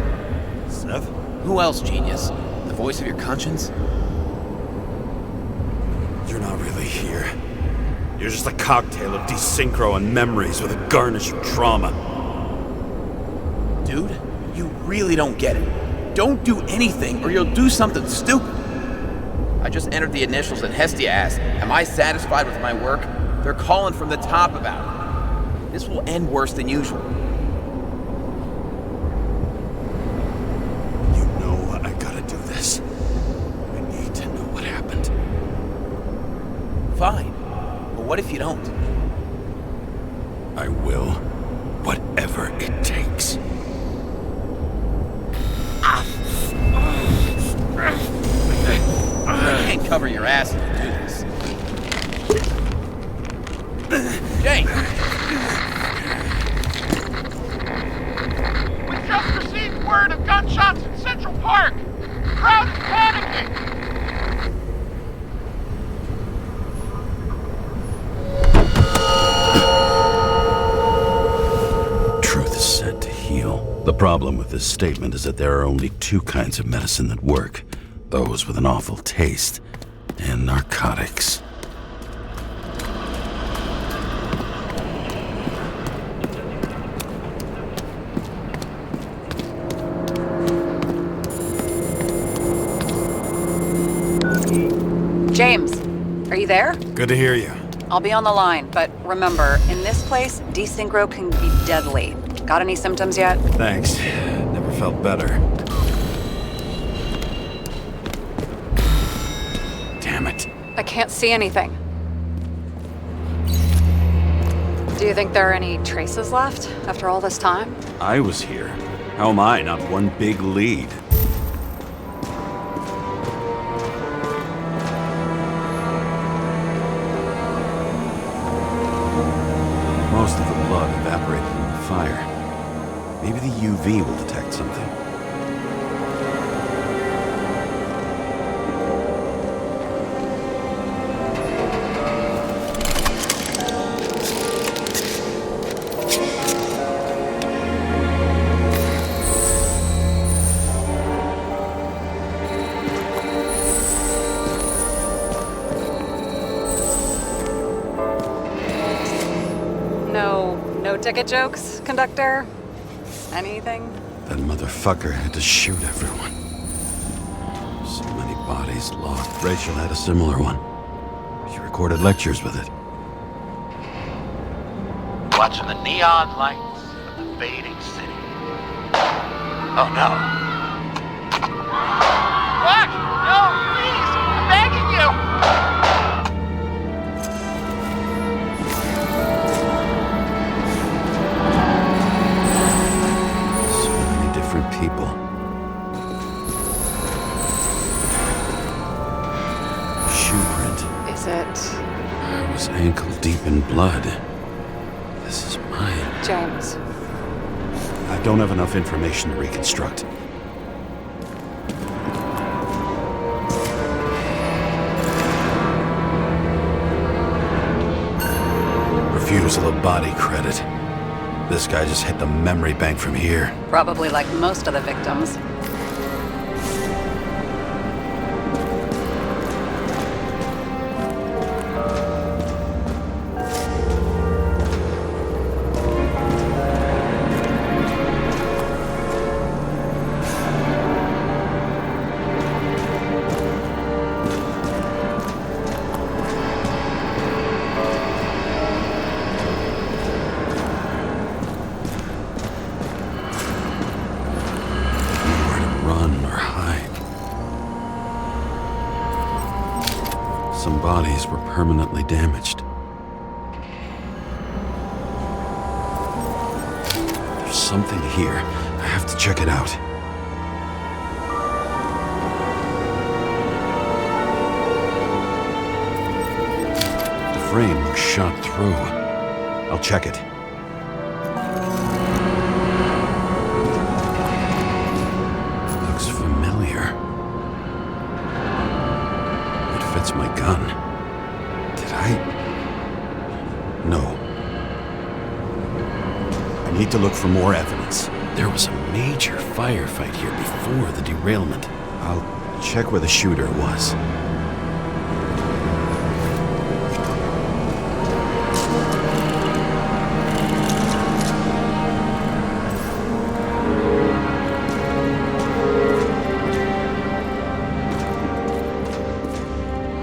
Seth? Who else, genius? The voice of your conscience? You're not really here. You're just a cocktail of desynchro and memories with a garnish of trauma. Dude, you really don't get it. Don't do anything or you'll do something stupid. I just entered the initials and Hestia asked, am I satisfied with my work? They're calling from the top about it. This will end worse than usual. You know I gotta do this. I need to know what happened. Fine. But what if you don't? I will. Whatever it takes. You can't cover your ass if you do this. Jane! We just received word of gunshots in Central Park. The crowd is panicking. Truth is said to heal. The problem with this statement is that there are only two kinds of medicine that work. Those with an awful taste, and narcotics. James, are you there? Good to hear you. I'll be on the line, but remember, in this place, desynchro can be deadly. Got any symptoms yet? Thanks. Never felt better. Damn it. I can't see anything. Do you think there are any traces left after all this time? I was here. How am I not one big lead? Most of the blood evaporated in the fire. Maybe the UV will detect something. No ticket jokes, conductor? Anything? That motherfucker had to shoot everyone. So many bodies lost. Rachel had a similar one. She recorded lectures with it. Watching the neon lights of the fading city. Oh no. What? No, please! I'm begging you! So many different people. Shoe print. Is it I was ankle deep in blood. This is mine. James? I don't have enough information to reconstruct. Refusal of body credit. This guy just hit the memory bank from here. Probably like most of the victims. Nowhere to run or hide. Some bodies were permanently damaged. There's something here. I have to check it out. The frame looks shot through. I'll check it. Looks familiar. It fits my gun. Did I? No. I need to look for more evidence. There was a major firefight here before the derailment. I'll check where the shooter was.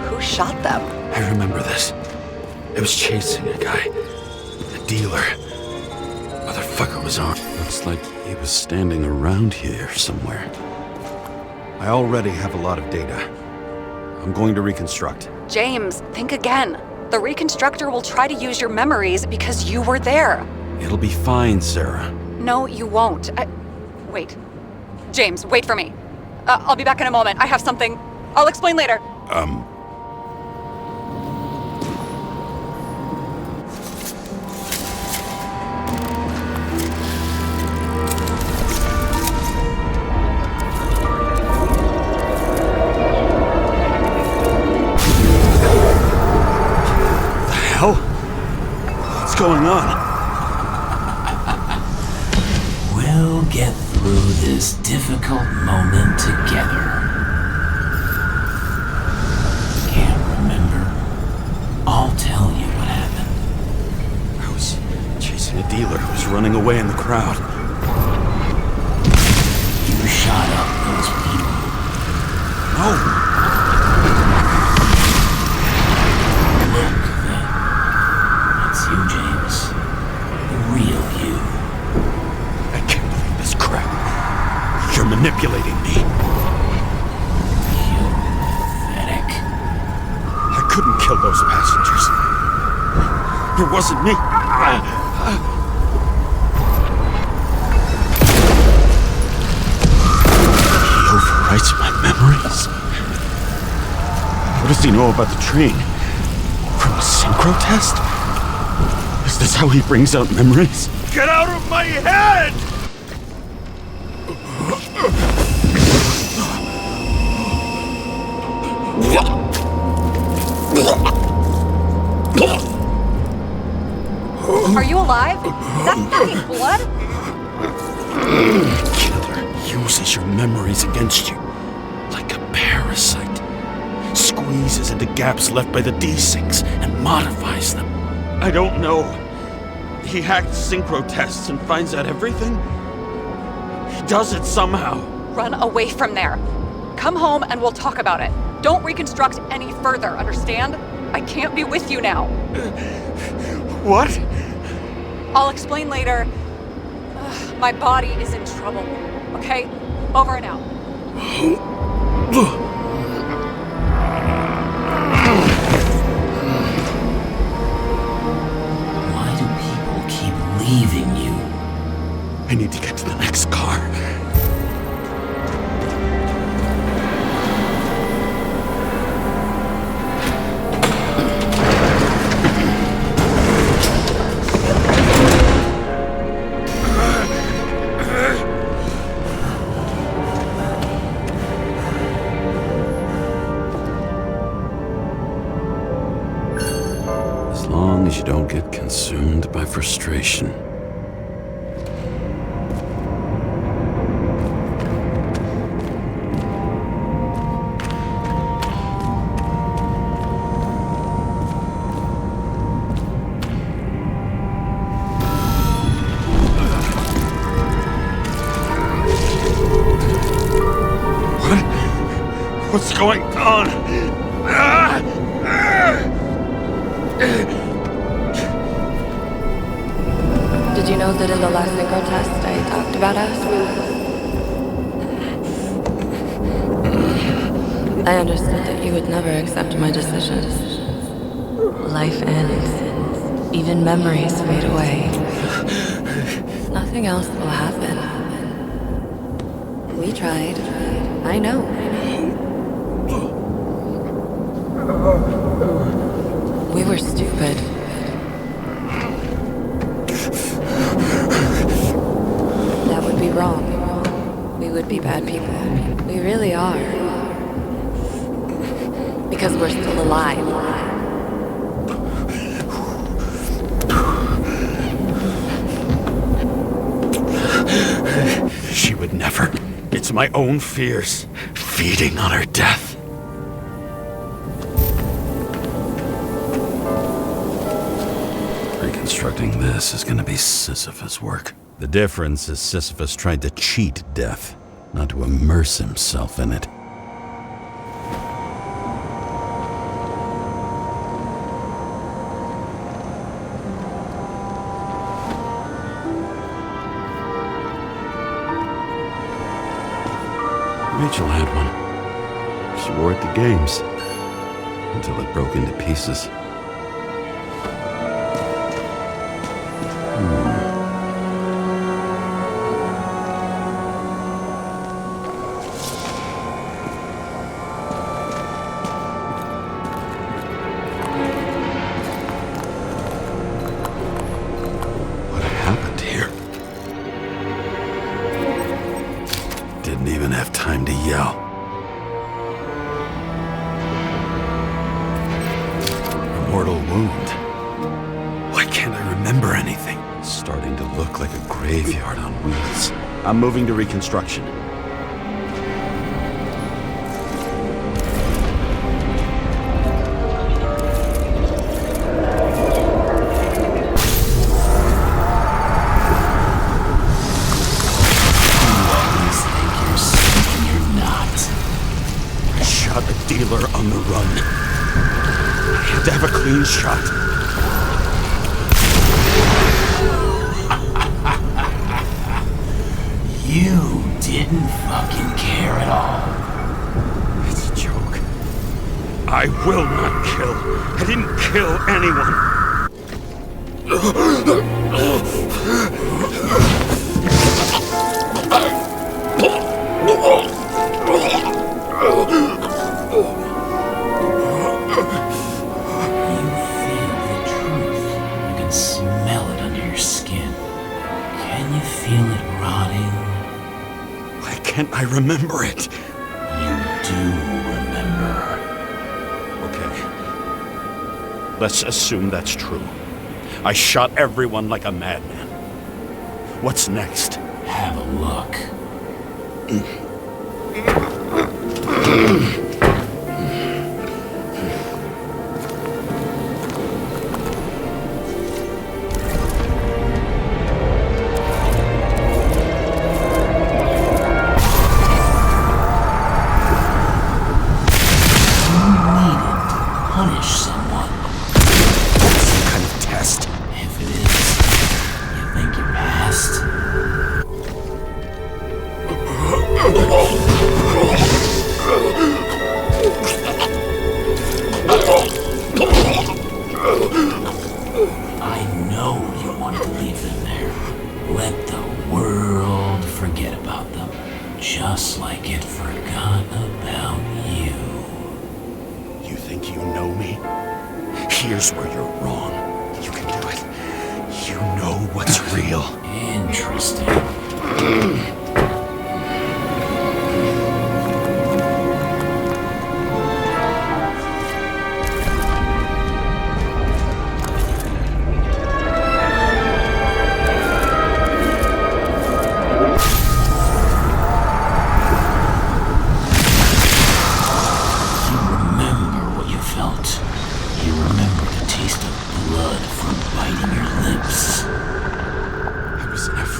Who shot them? I remember this. It was chasing a guy. A dealer. Motherfucker was on. Looks like he was standing around here somewhere. I already have a lot of data. I'm going to reconstruct. James, think again. The reconstructor will try to use your memories because you were there. It'll be fine, Sarah. No, you won't. Wait. James, wait for me. I'll be back in a moment. I have something. I'll explain later. What's going on? We'll get through this difficult moment together. Can't remember? I'll tell you what happened. I was chasing a dealer who was running away in the crowd. You shot up those people. No! Look, then. It's you, James. The real you. I can't believe this crap. You're manipulating me. You're pathetic. I couldn't kill those passengers. It wasn't me. He overwrites my memories. What does he know about the train? From a synchro test? Is this how he brings out memories? Get out of my head! Are you alive? Is that fucking blood? Killer uses your memories against you like a parasite. Squeezes into gaps left by the D-Syncs and modifies them. I don't know. He hacked synchro tests and finds out everything. He does it somehow. Run away from there. Come home and we'll talk about it. Don't reconstruct any further, understand? I can't be with you now. What? I'll explain later. My body is in trouble. Okay? Over and out. Why do people keep leaving you? I need to get to the next car. As long as you don't get consumed by frustration. What's going on? Did you know that in the last synchro test I talked about us? I understood that you would never accept my decisions. Life ends. Even memories fade away. Nothing else will happen. We tried. I know. We were stupid. That would be wrong. We would be bad people. We really are. Because we're still alive. She would never. It's my own fears, feeding on her death. Reconstructing this is gonna be Sisyphus work. The difference is Sisyphus tried to cheat death, not to immerse himself in it. Rachel had one. She wore it to games until it broke into pieces. What happened here? Didn't even have time to yell. A mortal wound. Why can't I remember anything? It's starting to look like a graveyard on wheels. I'm moving to reconstruction. Shot a dealer on the run. I had to have a clean shot. You didn't fucking care at all. It's a joke. I will not kill. I didn't kill anyone. Smell it under your skin. Can you feel it rotting? I can't I remember it? You do remember. Okay. Let's assume that's true. I shot everyone like a madman. What's next? Have a look. Punish someone. Some kind of test. If it is, you think you passed? I know you wanted to leave them there. Let the world forget about them. Just like it forgot about you. You think you know me? Here's where you're wrong. You can do it. You know what's real. Interesting.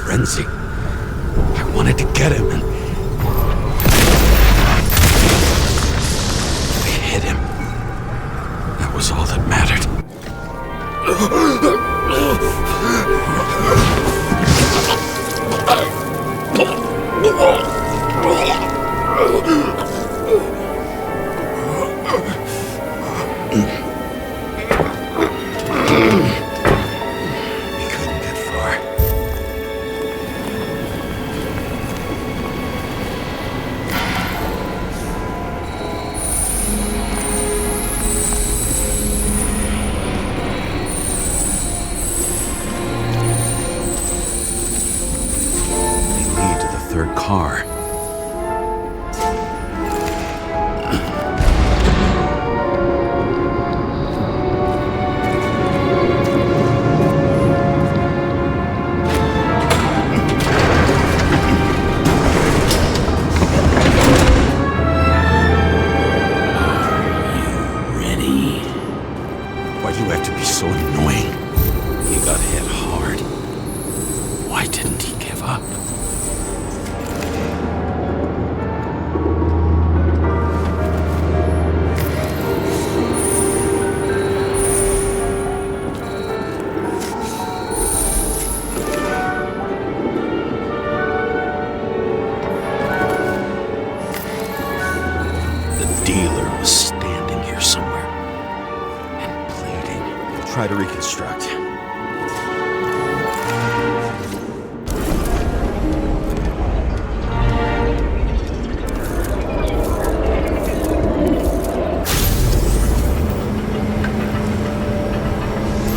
Frenzy. I wanted to get him and I hit him. That was all that mattered. Third car. Ready? Why'd you have to be so annoying? He got hit hard. Why didn't he give up? Dealer was standing here somewhere and bleeding. We'll try to reconstruct.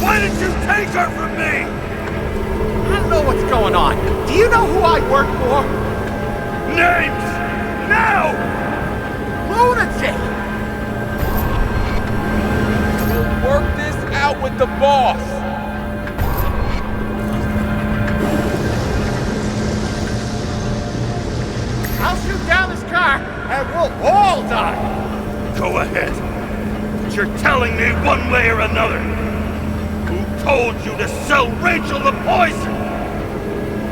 Why did you take her from me? I don't know what's going on. Do you know who I work for? Names! Now! Lunatic! We'll work this out with the boss. I'll shoot down this car and we'll all die. Go ahead. But you're telling me one way or another. Who told you to sell Rachel the poison?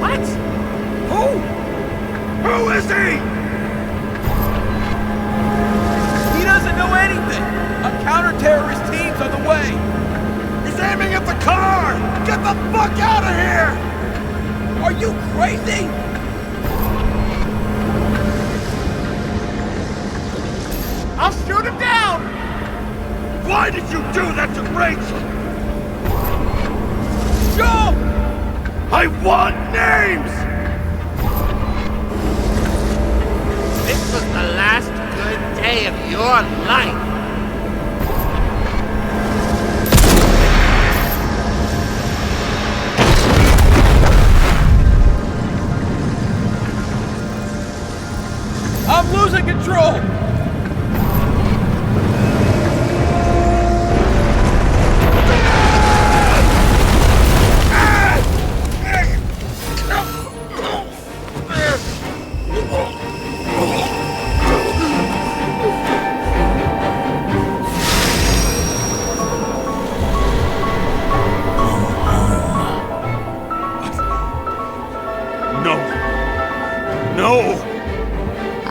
What? Who is he? He doesn't know anything. A counter-terrorist team's on the way. He's aiming at the car! Get the fuck out of here! Are you crazy? I'll shoot him down! Why did you do that to Rachel? Jump! I want names! This was the last good day of your life. control!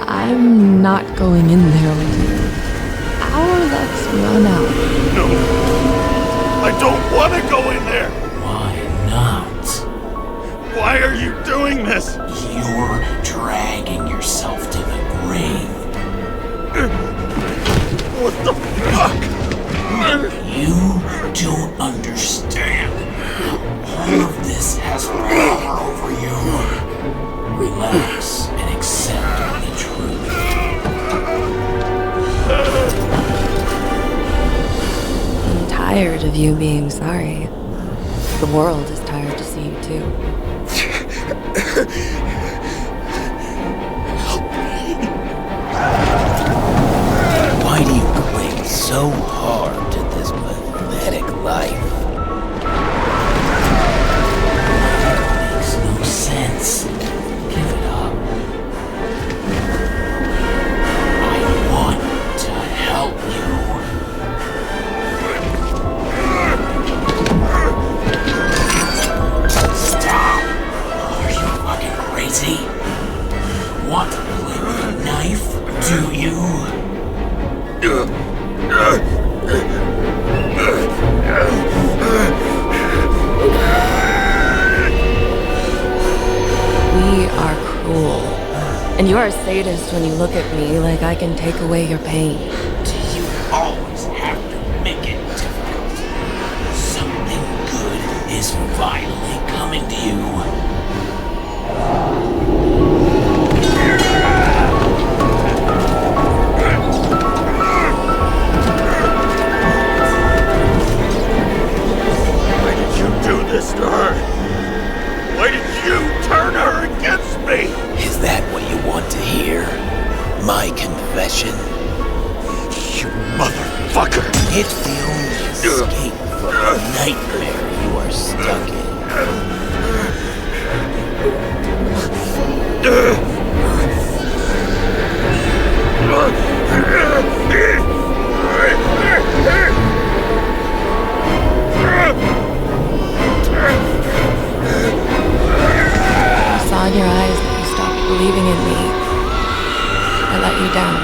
I'm not going in there with you. Our luck's run out. No. I don't want to go in there. Why not? Why are you doing this? You're dragging yourself to the grave. What the fuck? You don't understand. All of this has power over you. Relax and accept the truth. I'm tired of you being sorry. The world is tired to see you too. Why do you cling so hard to this pathetic life? It makes no sense. Give it up. I want to help you. Stop! Are you fucking crazy? Want to play with a knife, do you? We are cruel. And you are a sadist when you look at me like I can take away your pain. Do you always have to make it difficult? Something good is finally coming to you. Why did you do this to her? Why did you turn her against me? Is that what you want to hear? My confession? You motherfucker! It's the only escape from the nightmare you are stuck in. I saw in your eyes that you stopped believing in me. I let you down.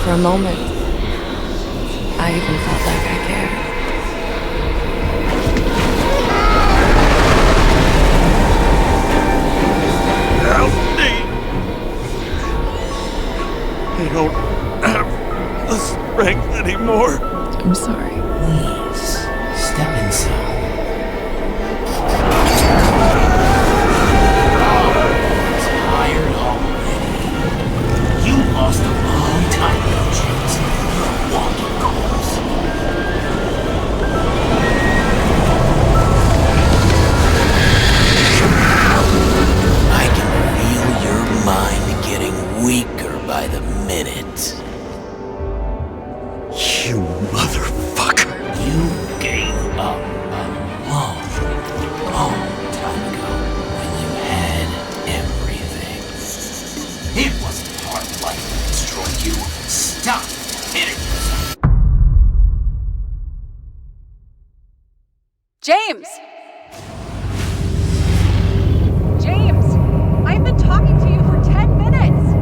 For a moment, I even felt like I cared. Help me! I don't have the strength anymore. I'm sorry. Please, step inside. Tired already. You lost a long time ago, James. You're a walking corpse. I can feel your mind getting weaker by the minute. You motherfucker! You gave up a long, long time ago when you had everything. It wasn't hard life that destroyed you. Stop hitting yourself. James! James! I've been talking to you for 10 minutes!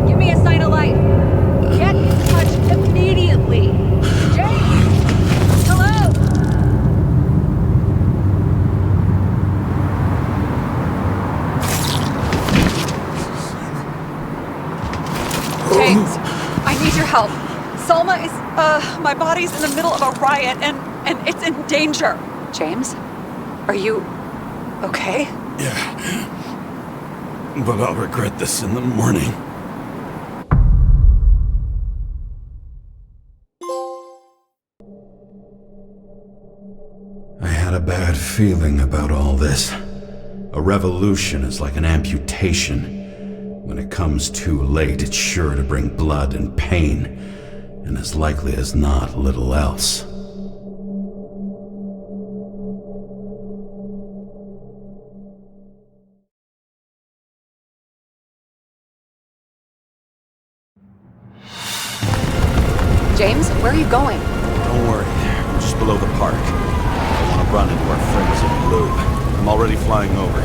Give me a sign of life. Get in touch immediately. James! Hello? James, I need your help. Salma is, my body's in the middle of a riot and it's in danger. James, are you okay? Yeah. But I'll regret this in the morning. I had a bad feeling about all this. A revolution is like an amputation. When it comes too late, it's sure to bring blood and pain, and as likely as not, little else. James, where are you going? Don't worry, I'm just below the park. I want to run into our friends in blue. I'm already flying over.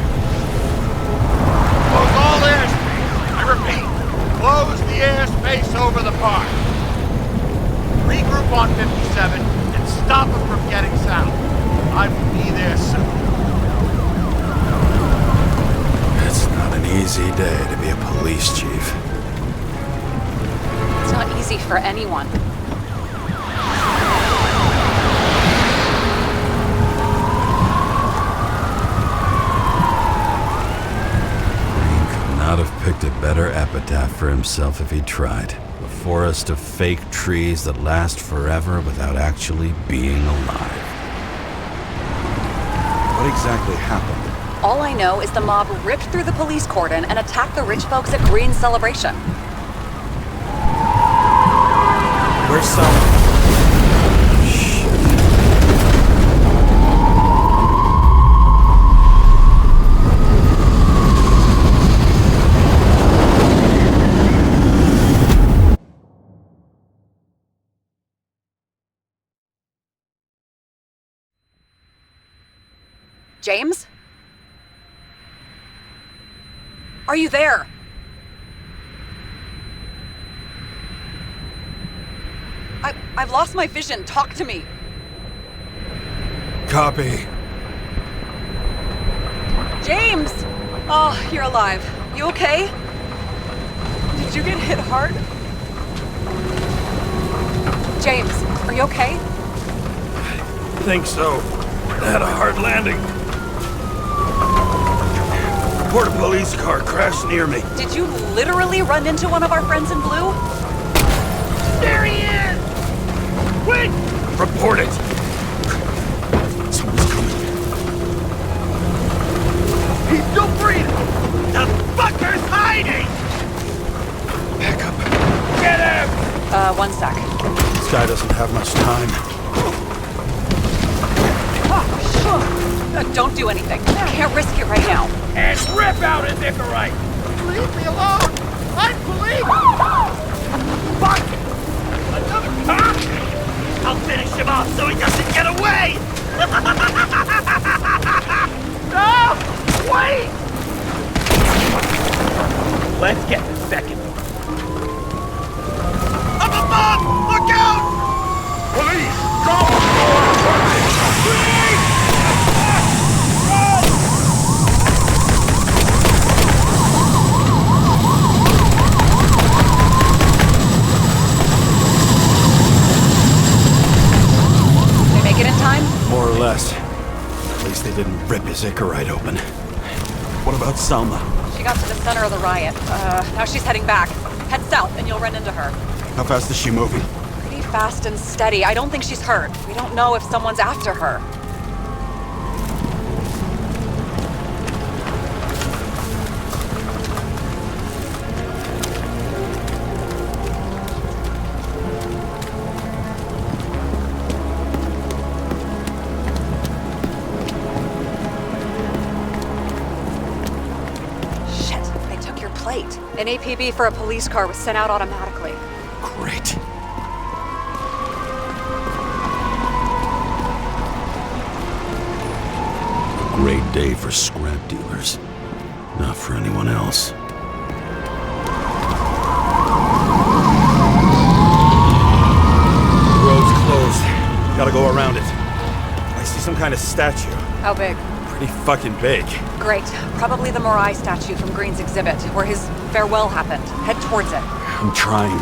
Close all airspace. I repeat, close the airspace over the park. Regroup on 57 and stop them from getting south. I will be there soon. It's not an easy day to be a police chief. It's not easy for anyone. Not have picked a better epitaph for himself if he tried. A forest of fake trees that last forever without actually being alive. What exactly happened? All I know is the mob ripped through the police cordon and attacked the rich folks at Green's celebration. Where's Selma? James? Are you there? I've lost my vision. Talk to me. Copy. James! Oh, you're alive. You okay? Did you get hit hard? James, are you okay? Think so. I had a hard landing. A border police car crashed near me. Did you literally run into one of our friends in blue? There he is! Quick! Report it. Someone's coming. He's still breathing! The fucker's hiding! Back up. Get him! One sec. This guy doesn't have much time. Don't do anything. I can't risk it right now. And rip out his Icarite! Leave me alone! I'm police! Fuck! Another cop? I'll finish him off so he doesn't get away! No! Wait! Let's get the second one. Up above! Look out! Police! Go! Police! More or less. At least they didn't rip his Icarite open. What about Selma? She got to the center of the riot. Now she's heading back. Head south and you'll run into her. How fast is she moving? Pretty fast and steady. I don't think she's hurt. We don't know if someone's after her. An APB for a police car was sent out automatically. Great. A great day for scrap dealers. Not for anyone else. The road's closed. Gotta go around it. I see some kind of statue. How big? Pretty fucking big. Great. Probably the Morai statue from Green's exhibit, where his farewell happened. Head towards it. I'm trying.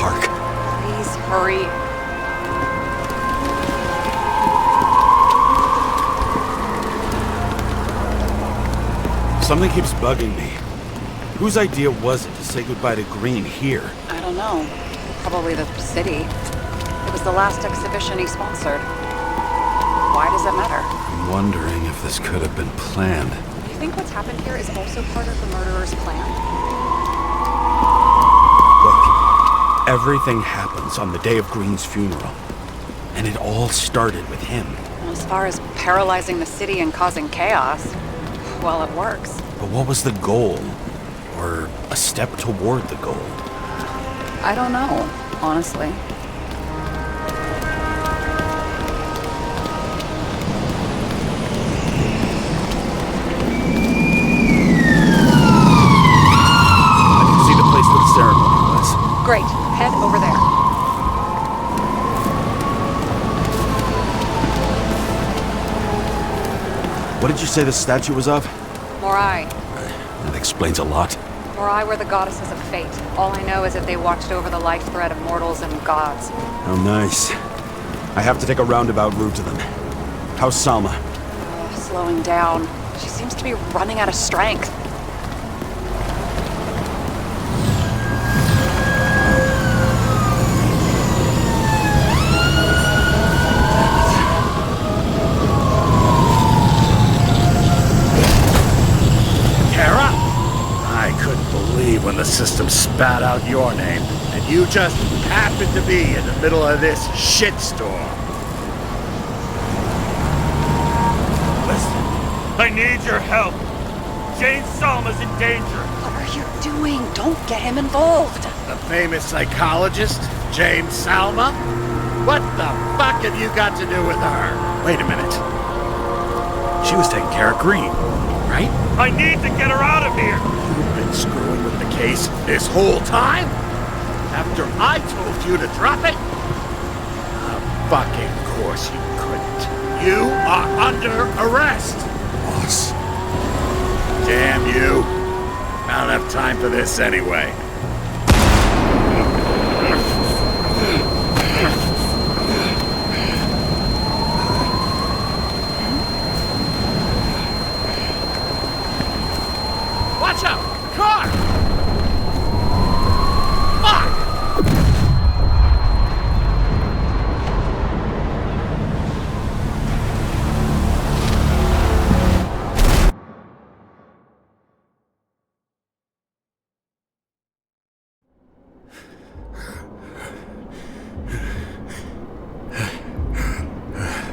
park. Please hurry. Something keeps bugging me. Whose idea was it to say goodbye to Green here? I don't know. Probably the city. It was the last exhibition he sponsored. Why does it matter? I'm wondering if this could have been planned. You think what's happened here is also part of the murderer's plan? Look, everything happens on the day of Green's funeral. And it all started with him. Well, as far as paralyzing the city and causing chaos, well, it works. But what was the goal? Or a step toward the goal? I don't know, honestly. I can see the place where the ceremony was. Great. Head over there. What did you say the statue was of? Morai. That explains a lot. Morai were the goddesses of fate. All I know is that they watched over the life thread of mortals and gods. How nice. I have to take a roundabout route to them. How's Salma? Slowing down. She seems to be running out of strength. When the system spat out your name, and you just happened to be in the middle of this shitstorm. Listen, I need your help. Jane Salma's in danger. What are you doing? Don't get him involved. The famous psychologist, Jane Salma? What the fuck have you got to do with her? Wait a minute. She was taking care of Green, right? I need to get her out of here. You've been screwing with the case this whole time? After I told you to drop it? Of fucking course you couldn't. You are under arrest. Boss. Damn you. Not enough time for this anyway. Watch out! Car! Fuck!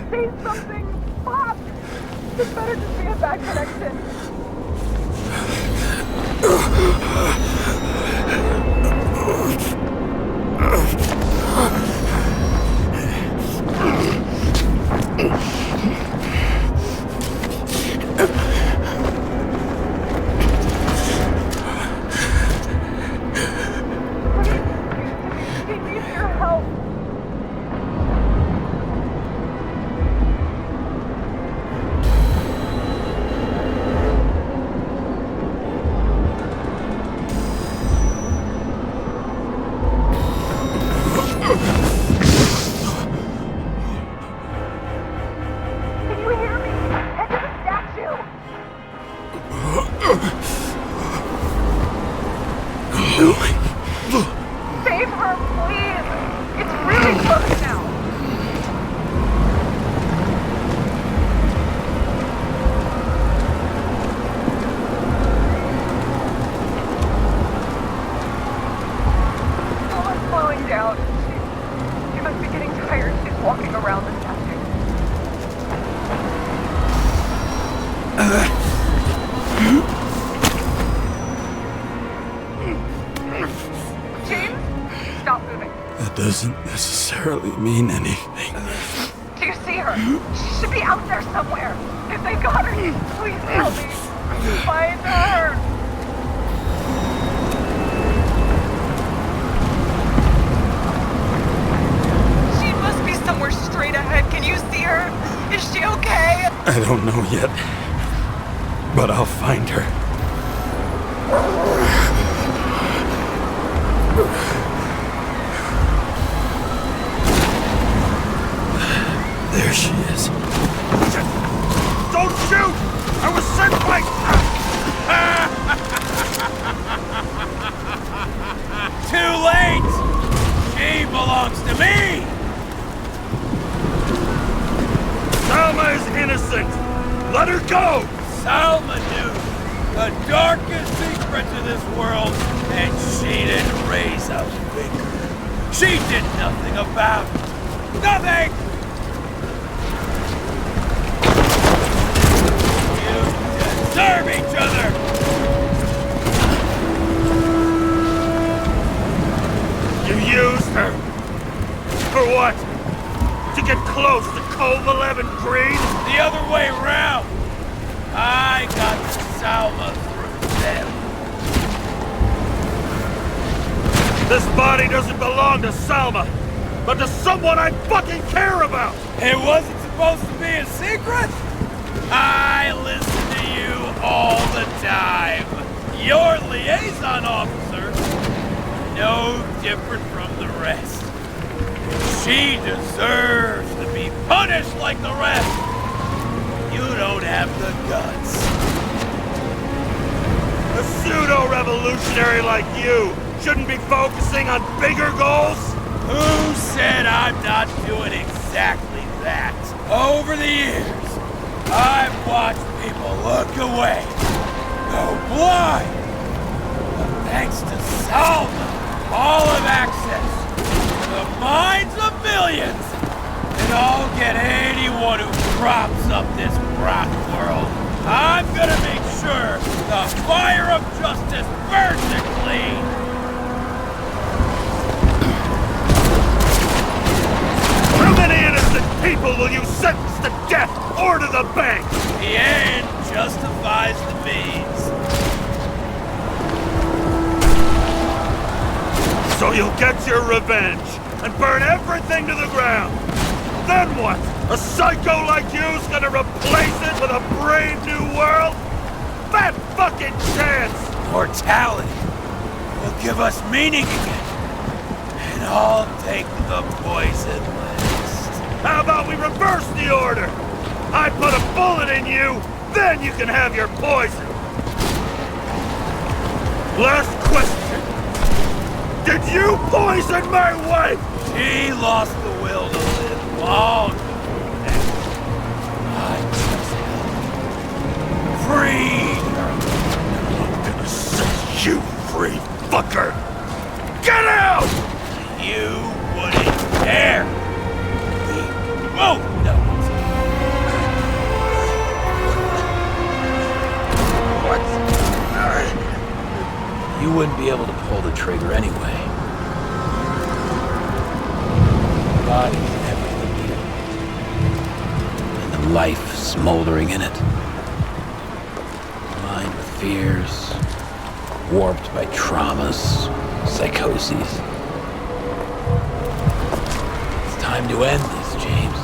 Say something! Fuck! It's better to see a bad connection. He needs your help. Can you hear me? Head to the statue. Save her, please. It's really close now. Someone's slowing down. She must be getting tired. She's walking around the statue. James, stop moving. That doesn't necessarily mean anything. Do you see her? She should be out there somewhere. If they got her, please help me. Find her. She must be somewhere straight ahead. Can you see her? Is she okay? I don't know yet. But I'll find her. There she is. Don't shoot! I was sent by... Too late! She belongs to me! Salma is innocent! Let her go! Salma knew the darkest secret to this world, and she didn't raise a finger. She did nothing about it. Nothing! You deserve each other! You used her! For what? To get close to Cove 11 Green? The other way round! I got Salma through them. This body doesn't belong to Salma, but to someone I fucking care about! It wasn't supposed to be a secret? I listen to you all the time. Your liaison officer, no different from the rest. She deserves to be punished like the rest. You don't have the guts. A pseudo-revolutionary like you shouldn't be focusing on bigger goals? Who said I'm not doing exactly that? Over the years, I've watched people look away, go blind. But thanks to Salma, all have access to the minds of millions. And I'll get anyone who props up this rock world. I'm gonna make sure the fire of justice burns it clean. How many innocent people will you sentence to death or to the bank? The end justifies the means. So you'll get your revenge and burn everything to the ground. Then what? A psycho like you's gonna replace it with a brave new world? Fat fucking chance! Mortality will give us meaning again. And I'll take the poison list. How about we reverse the order? I put a bullet in you, then you can have your poison. Last question. Did you poison my wife? She lost the will to live long before that. I just freed her. I'm gonna set you free, fucker! Get out! You wouldn't dare. We both know it. What? You wouldn't be able to pull the trigger anyway. The body's heavily needed. And the life smoldering in it. Lined with fears, warped by traumas, psychoses. It's time to end this, James.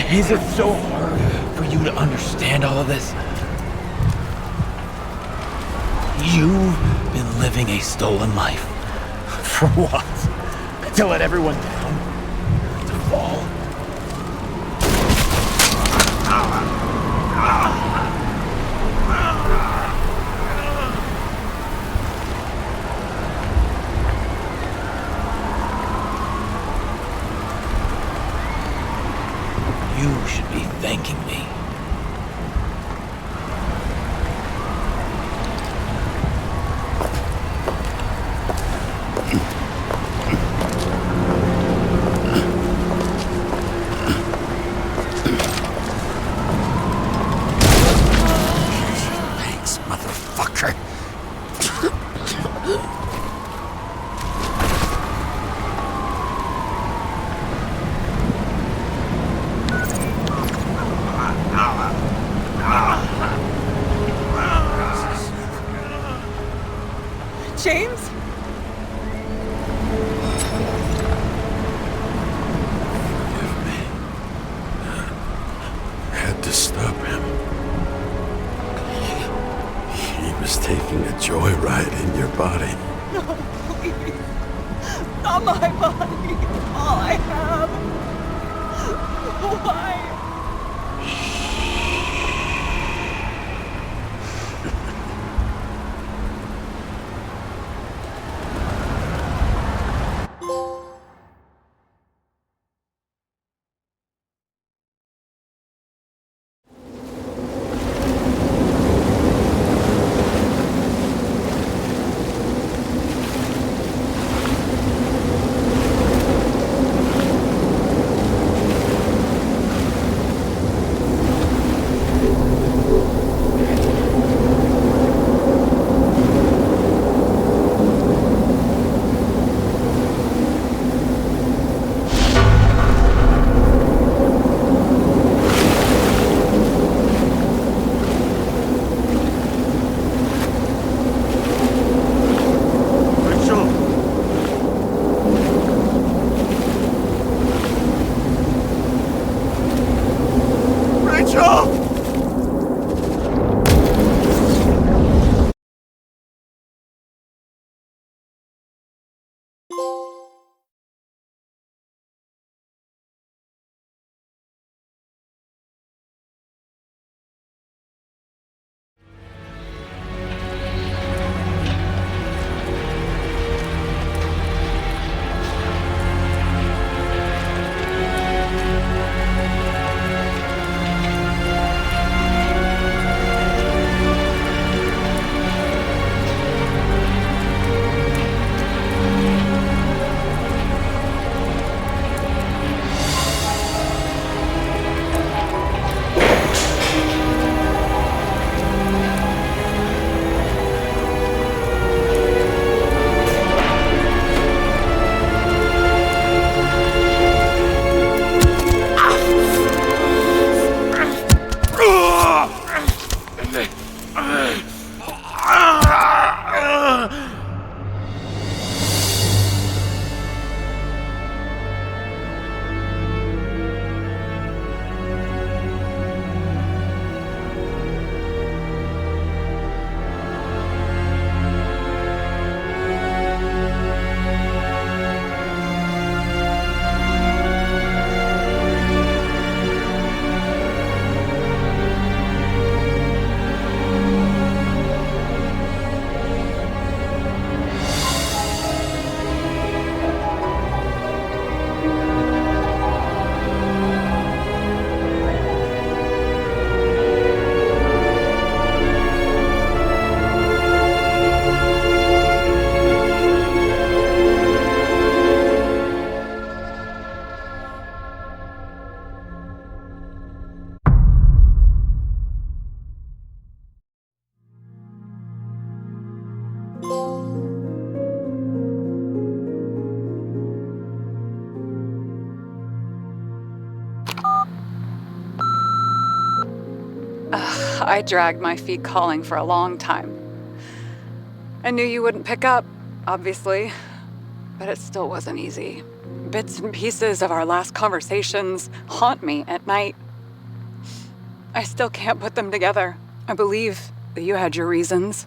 Is it so hard for you to understand all of this? You've been living a stolen life. For what? To let everyone down? To fall? You should be thanking me. Thanks, motherfucker. I dragged my feet calling for a long time. I knew you wouldn't pick up, obviously, but it still wasn't easy. Bits and pieces of our last conversations haunt me at night. I still can't put them together. I believe that you had your reasons.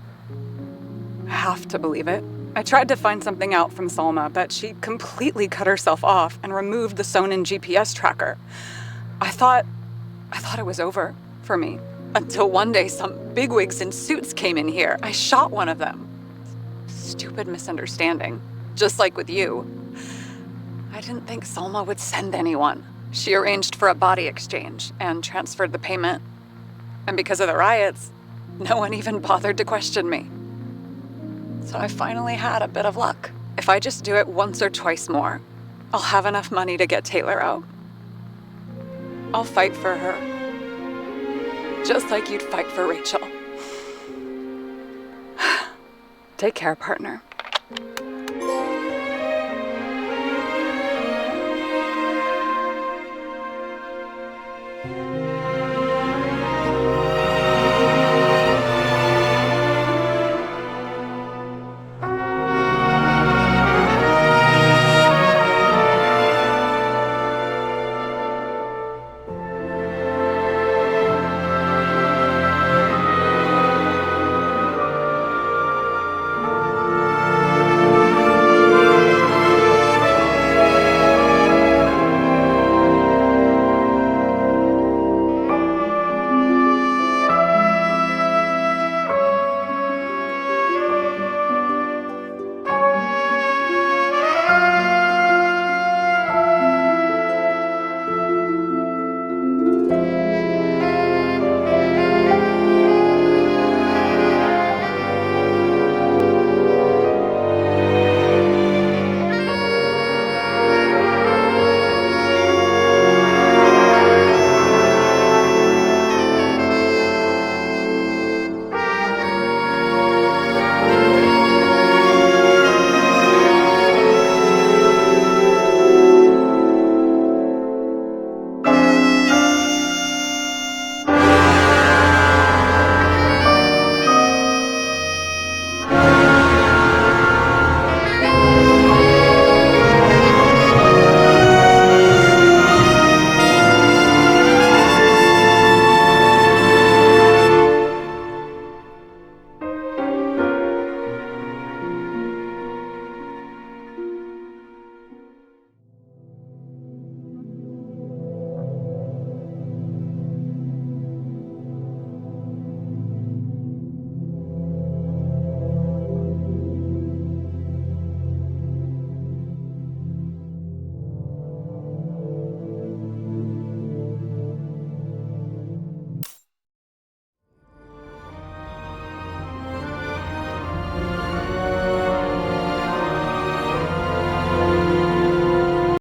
I have to believe it. I tried to find something out from Salma, but she completely cut herself off and removed the Sonin GPS tracker. I thought it was over for me. Until one day some bigwigs in suits came in here. I shot one of them. Stupid misunderstanding. Just like with you. I didn't think Salma would send anyone. She arranged for a body exchange and transferred the payment. And because of the riots, no one even bothered to question me. So I finally had a bit of luck. If I just do it once or twice more, I'll have enough money to get Taylor out. I'll fight for her. Just like you'd fight for Rachel. Take care, partner.